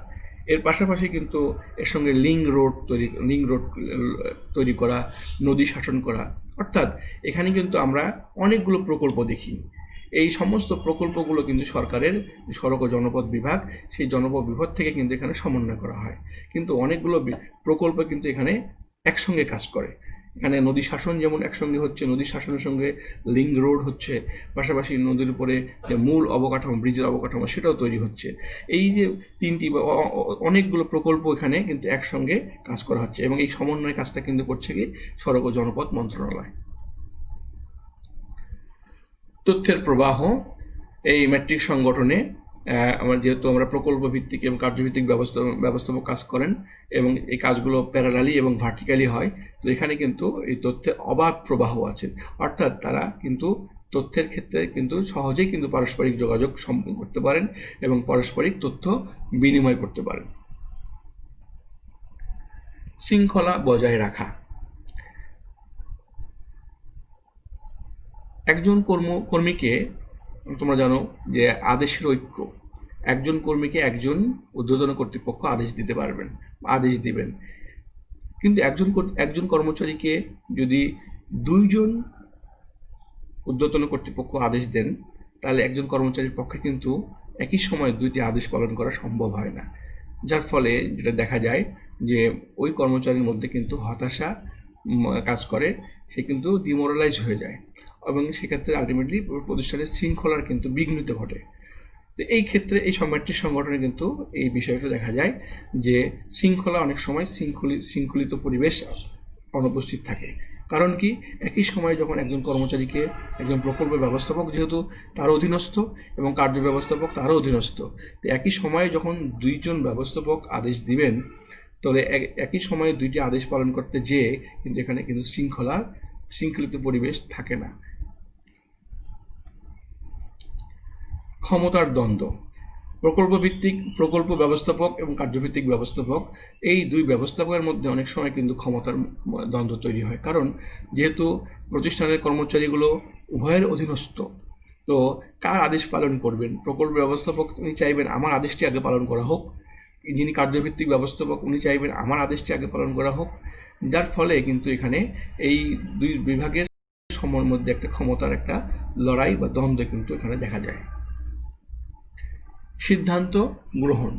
এর পাশাপাশি কিন্তু এর সঙ্গে লিং রোড তৈরি করা, নদী শাসন করা। অর্থাৎ এখানে কিন্তু আমরা অনেকগুলো প্রকল্প দেখি। এই সমস্ত প্রকল্পগুলো কিন্তু সরকারের সড়ক ও জনপথ বিভাগ, সেই জনপথ বিভাগ থেকে কিন্তু এখানে সমন্বয় করা হয়। কিন্তু অনেকগুলো প্রকল্প কিন্তু এখানে একসঙ্গে কাজ করে। এখানে নদী শাসন যেমন একসঙ্গে হচ্ছে, নদী শাসনের সঙ্গে লিং রোড হচ্ছে, পাশাপাশি নদীর উপরে যে মূল অবকাঠামো, ব্রিজের অবকাঠামো, সেটাও তৈরি হচ্ছে। এই যে তিনটি বা অনেকগুলো প্রকল্প এখানে কিন্তু একসঙ্গে কাজ করা হচ্ছে, এবং এই সমন্বয় কাজটা কিন্তু করছে কি সড়ক ও জনপথ মন্ত্রণালয়। তথ্যের প্রবাহ, এই ম্যাট্রিক্স সংগঠনে যেহেতু আমরা প্রকল্প ভিত্তিক এবং কার্যভিত্তিক ব্যবস্থাপক কাজ করেন, এবং এই কাজগুলো প্যারালালি এবং ভার্টিক্যালি হয়, তো এখানে কিন্তু এই তথ্যের অবাধ প্রবাহ আছে। অর্থাৎ তারা কিন্তু তথ্যের ক্ষেত্রে কিন্তু সহজেই কিন্তু পারস্পরিক যোগাযোগ সম্পন্ন করতে পারেন এবং পারস্পরিক তথ্য বিনিময় করতে পারেন। শৃঙ্খলা বজায় রাখা, একজন কর্মীকে তোমরা জানো যে আদেশের ঐক্য, একজন কর্মীকে একজন ঊর্ধ্বতন কর্তৃপক্ষ আদেশ দিবেন, কিন্তু একজন কর্মচারীকে যদি দুইজন ঊর্ধ্বতন কর্তৃপক্ষ আদেশ দেন, তাহলে একজন কর্মচারীর পক্ষে কিন্তু একই সময় দুইটি আদেশ পালন করা সম্ভব হয় না। যার ফলে যেটা দেখা যায় যে ওই কর্মচারীর মধ্যে কিন্তু হতাশা কাজ করে, সে কিন্তু ডিমোরালাইজ হয়ে যায়, এবং সেক্ষেত্রে আলটিমেটলি প্রতিষ্ঠানের শৃঙ্খলার কিন্তু বিঘ্নিত ঘটে। তো এই ক্ষেত্রে এই ম্যাট্রিক্স সংগঠনে কিন্তু এই বিষয়টা দেখা যায় যে শৃঙ্খলা অনেক সময় শৃঙ্খলিত পরিবেশ অনুপস্থিত থাকে। কারণ কি, একই সময় যখন একজন কর্মচারীকে একজন প্রকল্প ব্যবস্থাপক যেহেতু তার অধীনস্থ এবং কার্য ব্যবস্থাপক তারও অধীনস্থ, তো একই সময়ে যখন দুইজন ব্যবস্থাপক আদেশ দিবেন, তবে একই সময়ে দুইটি আদেশ পালন করতে যেয়ে কিন্তু এখানে কিন্তু শৃঙ্খলিত পরিবেশ থাকে না। ক্ষমতার দ্বন্দ্ব, প্রকল্প ব্যবস্থাপক এবং কার্যভিত্তিক ব্যবস্থাপক, এই দুই ব্যবস্থাপকের মধ্যে অনেক সময় কিন্তু ক্ষমতার দ্বন্দ্ব তৈরি হয়। কারণ যেহেতু প্রতিষ্ঠানের কর্মচারীগুলো উভয়ের অধীনস্থ, তো কার আদেশ পালন করবেন? প্রকল্প ব্যবস্থাপক উনি চাইবেন আমার আদেশটি আগে পালন করা হোক, যিনি কার্যভিত্তিক ব্যবস্থাপক উনি চাইবেন আমার আদেশটি আগে পালন করা হোক। যার ফলে কিন্তু এখানে এই দুই বিভাগের সময়ের মধ্যে একটা ক্ষমতার একটা লড়াই বা দ্বন্দ্ব কিন্তু এখানে দেখা যায়। সিদ্ধান্ত গ্রহণ,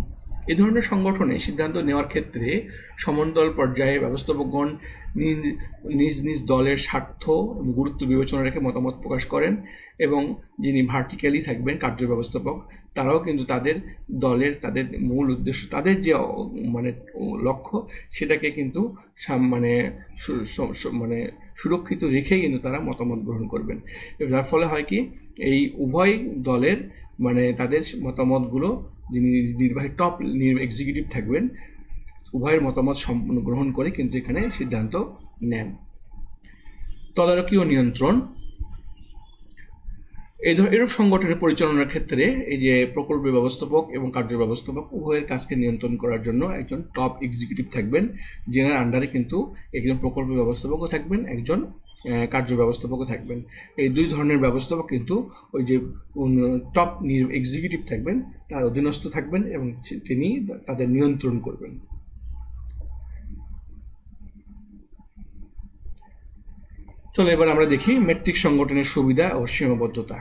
এ ধরনের সংগঠনে সিদ্ধান্ত নেওয়ার ক্ষেত্রে সমন্বয় পর্যায়ে ব্যবস্থাপকগণ নিজ নিজ দলের স্বার্থ এবং গুরুত্ব বিবেচনা রেখে মতামত প্রকাশ করেন, এবং যিনি ভার্টিক্যালি থাকবেন কার্য ব্যবস্থাপক, তারাও কিন্তু তাদের মূল উদ্দেশ্য, তাদের যে লক্ষ্য, সেটাকে কিন্তু সুরক্ষিত রেখেই কিন্তু তারা মতামত গ্রহণ করবেন। যার ফলে হয় কি, এই উভয় দলের মানে তাদের মতামতগুলো যিনি নির্বাহী টপ এক্সিকিউটিভ থাকবেন উভয়ের মতামত সম্পূর্ণ গ্রহণ করে কিন্তু এখানে সিদ্ধান্ত নেন। তদারকি ও নিয়ন্ত্রণ। এরূপ সংগঠনের পরিচালনার ক্ষেত্রে এই যে প্রকল্প ব্যবস্থাপক এবং কার্য ব্যবস্থাপক উভয়ের কাজকে নিয়ন্ত্রণ করার জন্য একজন টপ এক্সিকিউটিভ থাকবেন, যেনার আন্ডারে কিন্তু একজন প্রকল্প ব্যবস্থাপকও থাকবেন, একজন কার্য ব্যবস্থাপকও থাকবেন। এই দুই ধরনের ব্যবস্থাপক কিন্তু ওই যে টপ এক্সিকিউটিভ থাকবেন তার অধীনস্থ থাকবেন এবং তিনি তাদের নিয়ন্ত্রণ করবেন। চলো এবার আমরা দেখি মেট্রিক সংগঠনের সুবিধা ও সীমাবদ্ধতা।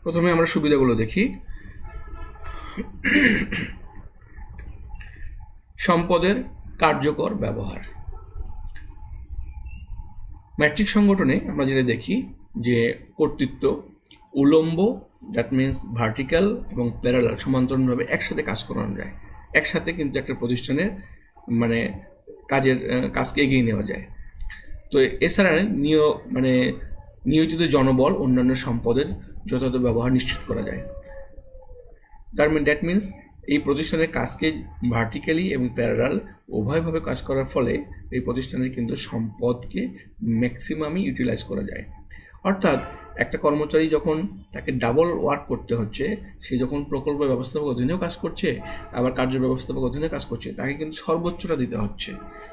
প্রথমে আমরা সুবিধাগুলো দেখি। সম্পদের কার্যকর ব্যবহার। ম্যাট্রিক সংগঠনে আমরা যেটা দেখি যে কর্তৃত্ব উলম্ব, দ্যাট মিনস ভার্টিক্যাল এবং প্যারালাল সমান্তরালভাবে একসাথে কাজ করানো যায়। একসাথে কিন্তু একটা প্রতিষ্ঠানের মানে কাজকে এগিয়ে নেওয়া যায়। তো এছাড়া নিয়োজিত জনবল অন্যান্য সম্পদের যথাযথ ব্যবহার নিশ্চিত করা যায়। দ্যাট মিনস এই প্রতিষ্ঠানের কাজকে ভার্টিক্যালি এবং প্যারালাল উভয়ভাবে কাজ করার ফলে এই প্রতিষ্ঠানের কিন্তু সম্পদকে ম্যাক্সিমামই ইউটিলাইজ করা যায়। অর্থাৎ একটা কর্মচারী যখন তাকে ডাবল ওয়ার্ক করতে হচ্ছে, সে যখন প্রকল্প ব্যবস্থাপক অধীনেও কাজ করছে আবার কার্য ব্যবস্থাপক অধীনে কাজ করছে, তাকে কিন্তু সর্বোচ্চটা দিতে হচ্ছে,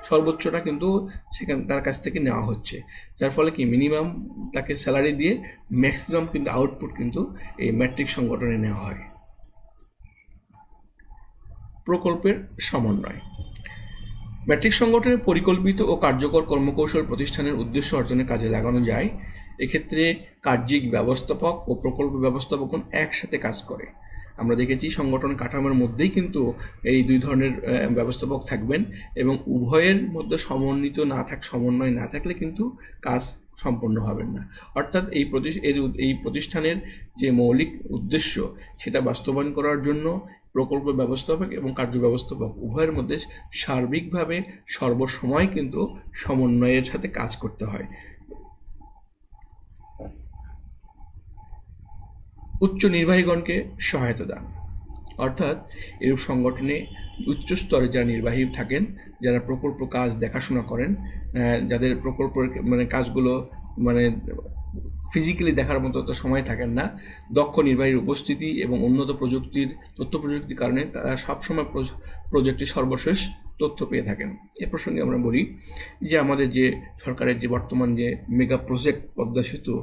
সর্বোচ্চটা কিন্তু সেখানে তার কাছ থেকে নেওয়া হচ্ছে, যার ফলে কি মিনিমাম তাকে স্যালারি দিয়ে ম্যাক্সিমাম কিন্তু আউটপুট কিন্তু এই ম্যাট্রিক সংগঠনে নেওয়া হয়। প্রকল্পের সমন্বয়। ম্যাট্রিক সংগঠনের পরিকল্পিত ও কার্যকর কর্মকৌশল প্রতিষ্ঠানের উদ্দেশ্য অর্জনের কাজে লাগানো যায়। এক্ষেত্রে কার্যিক ব্যবস্থাপক ও প্রকল্প ব্যবস্থাপকগণ একসাথে কাজ করে। আমরা দেখেছি সংগঠন কাঠামোর মধ্যেই কিন্তু এই দুই ধরনের ব্যবস্থাপক থাকবেন এবং উভয়ের মধ্যে সমন্বয় না থাকলে কিন্তু কাজ সম্পন্ন হবেন না। অর্থাৎ এই প্রতিষ্ঠানের যে মৌলিক উদ্দেশ্য সেটা বাস্তবায়ন করার জন্য প্রকল্প ব্যবস্থাপক এবং কার্য ব্যবস্থাপক উভয়ের মধ্যে সার্বিকভাবে সর্বসময় কিন্তু সমন্বয়ের সাথে কাজ করতে হয়। উচ্চ নির্বাহীগণকে সহায়তা দান। অর্থাৎ এরূপ সংগঠনে উচ্চ স্তরে যারা নির্বাহী থাকেন, যারা প্রকল্প কাজ দেখাশোনা করেন, যাদের প্রকল্পের কাজগুলো ফিজিক্যালি দেখার মতো তো সময় থাকেন না, দক্ষ নির্বাহীর উপস্থিতি এবং উন্নত তথ্য প্রযুক্তির কারণে তারা সবসময় প্রজেক্টে সর্বশেষ তথ্য পেয়ে থাকেন। এ প্রসঙ্গে আমরা বলি যে আমাদের যে সরকারের যে বর্তমান যে মেগা প্রজেক্ট পদ্মা সেতু,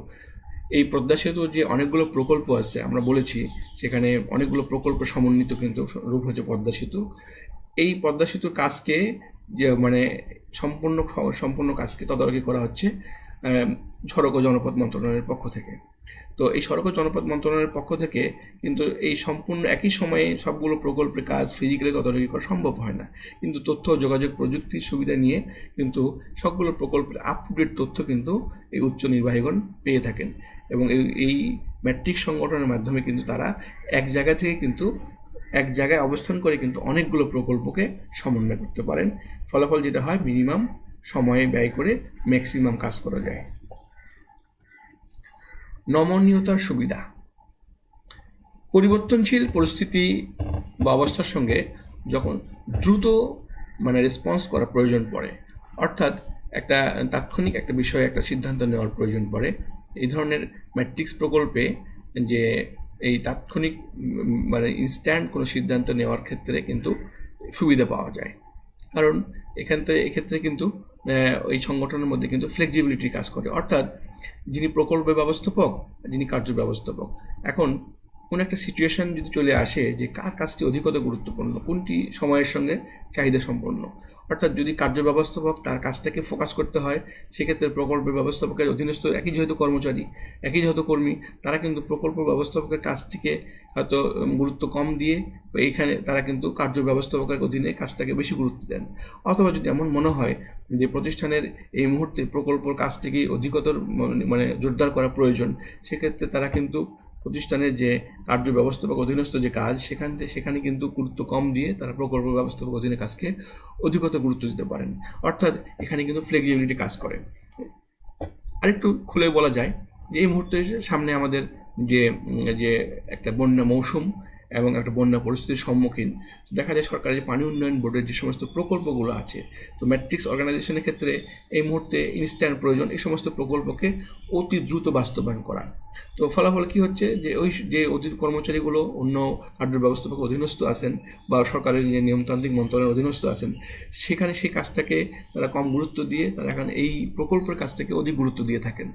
এই পদ্মা সেতুর যে অনেকগুলো প্রকল্প আছে আমরা বলেছি, সেখানে অনেকগুলো প্রকল্প সমন্বিত কিন্তু রূপ হচ্ছে পদ্মা সেতু। এই পদ্মা সেতুর কাজকে যে সম্পূর্ণ কাজকে তদারকি করা হচ্ছে সড়ক ও জনপথ মন্ত্রণালয়ের পক্ষ থেকে। তো এই সড়ক ও জনপথ মন্ত্রণালয়ের পক্ষ থেকে কিন্তু এই সম্পূর্ণ একই সময়ে সবগুলো প্রকল্পের কাজ ফিজিক্যালি তদারকি করা সম্ভব হয় না, কিন্তু তথ্য ও যোগাযোগ প্রযুক্তির সুবিধা নিয়ে কিন্তু সবগুলো প্রকল্পের আপ টু ডেট তথ্য কিন্তু এই উচ্চ নির্বাহীগণ পেয়ে থাকেন এবং এই ম্যাট্রিক সংগঠনের মাধ্যমে কিন্তু তারা এক জায়গায় অবস্থান করে কিন্তু অনেকগুলো প্রকল্পকে সমন্বয় করতে পারেন। ফলাফল যেটা হয় মিনিমাম সময়ে ব্যয় করে ম্যাক্সিমাম কাজ করা যায়। নমনীয়তার সুবিধা। পরিবর্তনশীল পরিস্থিতি বা অবস্থার সঙ্গে যখন দ্রুত রেসপন্স করা প্রয়োজন পড়ে, অর্থাৎ একটা তাৎক্ষণিক একটা বিষয়ে একটা সিদ্ধান্ত নেওয়ার প্রয়োজন পড়ে, এই ধরনের ম্যাট্রিক্স প্রকল্পে যে এই তাৎক্ষণিক ইনস্ট্যান্ট কোনো সিদ্ধান্ত নেওয়ার ক্ষেত্রে কিন্তু সুবিধা পাওয়া যায়। কারণ এক্ষেত্রে কিন্তু এই সংগঠনের মধ্যে কিন্তু ফ্লেক্সিবিলিটি কাজ করে। অর্থাৎ যিনি প্রকল্প ব্যবস্থাপক, যিনি কার্য ব্যবস্থাপক, এখন কোনো একটা সিচুয়েশন যদি চলে আসে যে কার কাজটি অধিকতর গুরুত্বপূর্ণ, কোনটি সময়ের সঙ্গে চাহিদা সম্পন্ন, অর্থাৎ যদি কার্য ব্যবস্থাপক তার কাজটাকে ফোকাস করতে হয়, সেক্ষেত্রে প্রকল্প ব্যবস্থাপকের অধীনস্থ একই যেহেতু কর্মচারী, একই যেহেতু কর্মী, তারা কিন্তু প্রকল্প ব্যবস্থাপকের কাজটিকে হয়তো গুরুত্ব কম দিয়ে এইখানে তারা কিন্তু কার্য ব্যবস্থাপকের অধীনে কাজটাকে বেশি গুরুত্ব দেন। অথবা যদি এমন মনে হয় যে প্রতিষ্ঠানের এই মুহূর্তে প্রকল্পর কাজটিকে অধিকতর জোরদার করা প্রয়োজন, সেক্ষেত্রে তারা কিন্তু প্রতিষ্ঠানের যে কার্য ব্যবস্থাপক অধীনস্থ যে কাজ সেখানে কিন্তু গুরুত্ব কম দিয়ে তারা প্রকল্প ব্যবস্থাপক অধীনে কাজকে অধিকতর গুরুত্ব দিতে পারেন। অর্থাৎ এখানে কিন্তু ফ্লেক্সিবিলিটি কাজ করে। আরেকটু খুলে বলা যায় যে এই মুহূর্তে সামনে আমাদের যে একটা বন্যা মৌসুম এবং একটা বন্যা পরিস্থিতির সম্মুখীন, দেখা যায় সরকারের যে পানি উন্নয়ন বোর্ডের যে সমস্ত প্রকল্পগুলো আছে, তো ম্যাট্রিক্স অর্গানাইজেশনের ক্ষেত্রে এই মুহূর্তে ইনস্ট্যান্ট প্রয়োজন এই সমস্ত প্রকল্পকে অতি দ্রুত বাস্তবায়ন করা। তো ফলাফল কি হচ্ছে, যে ওই যে কর্মচারীগুলো অন্য কার্য ব্যবস্থাপকের অধীনস্থ আছেন বা সরকারের যে নিয়মতান্ত্রিক মন্ত্রণালয়ের অধীনস্থ আছেন, সেখানে সেই কাজটাকে তারা কম গুরুত্ব দিয়ে তারা এখন এই প্রকল্পের কাজটাকে অধিক গুরুত্ব দিয়ে থাকেন।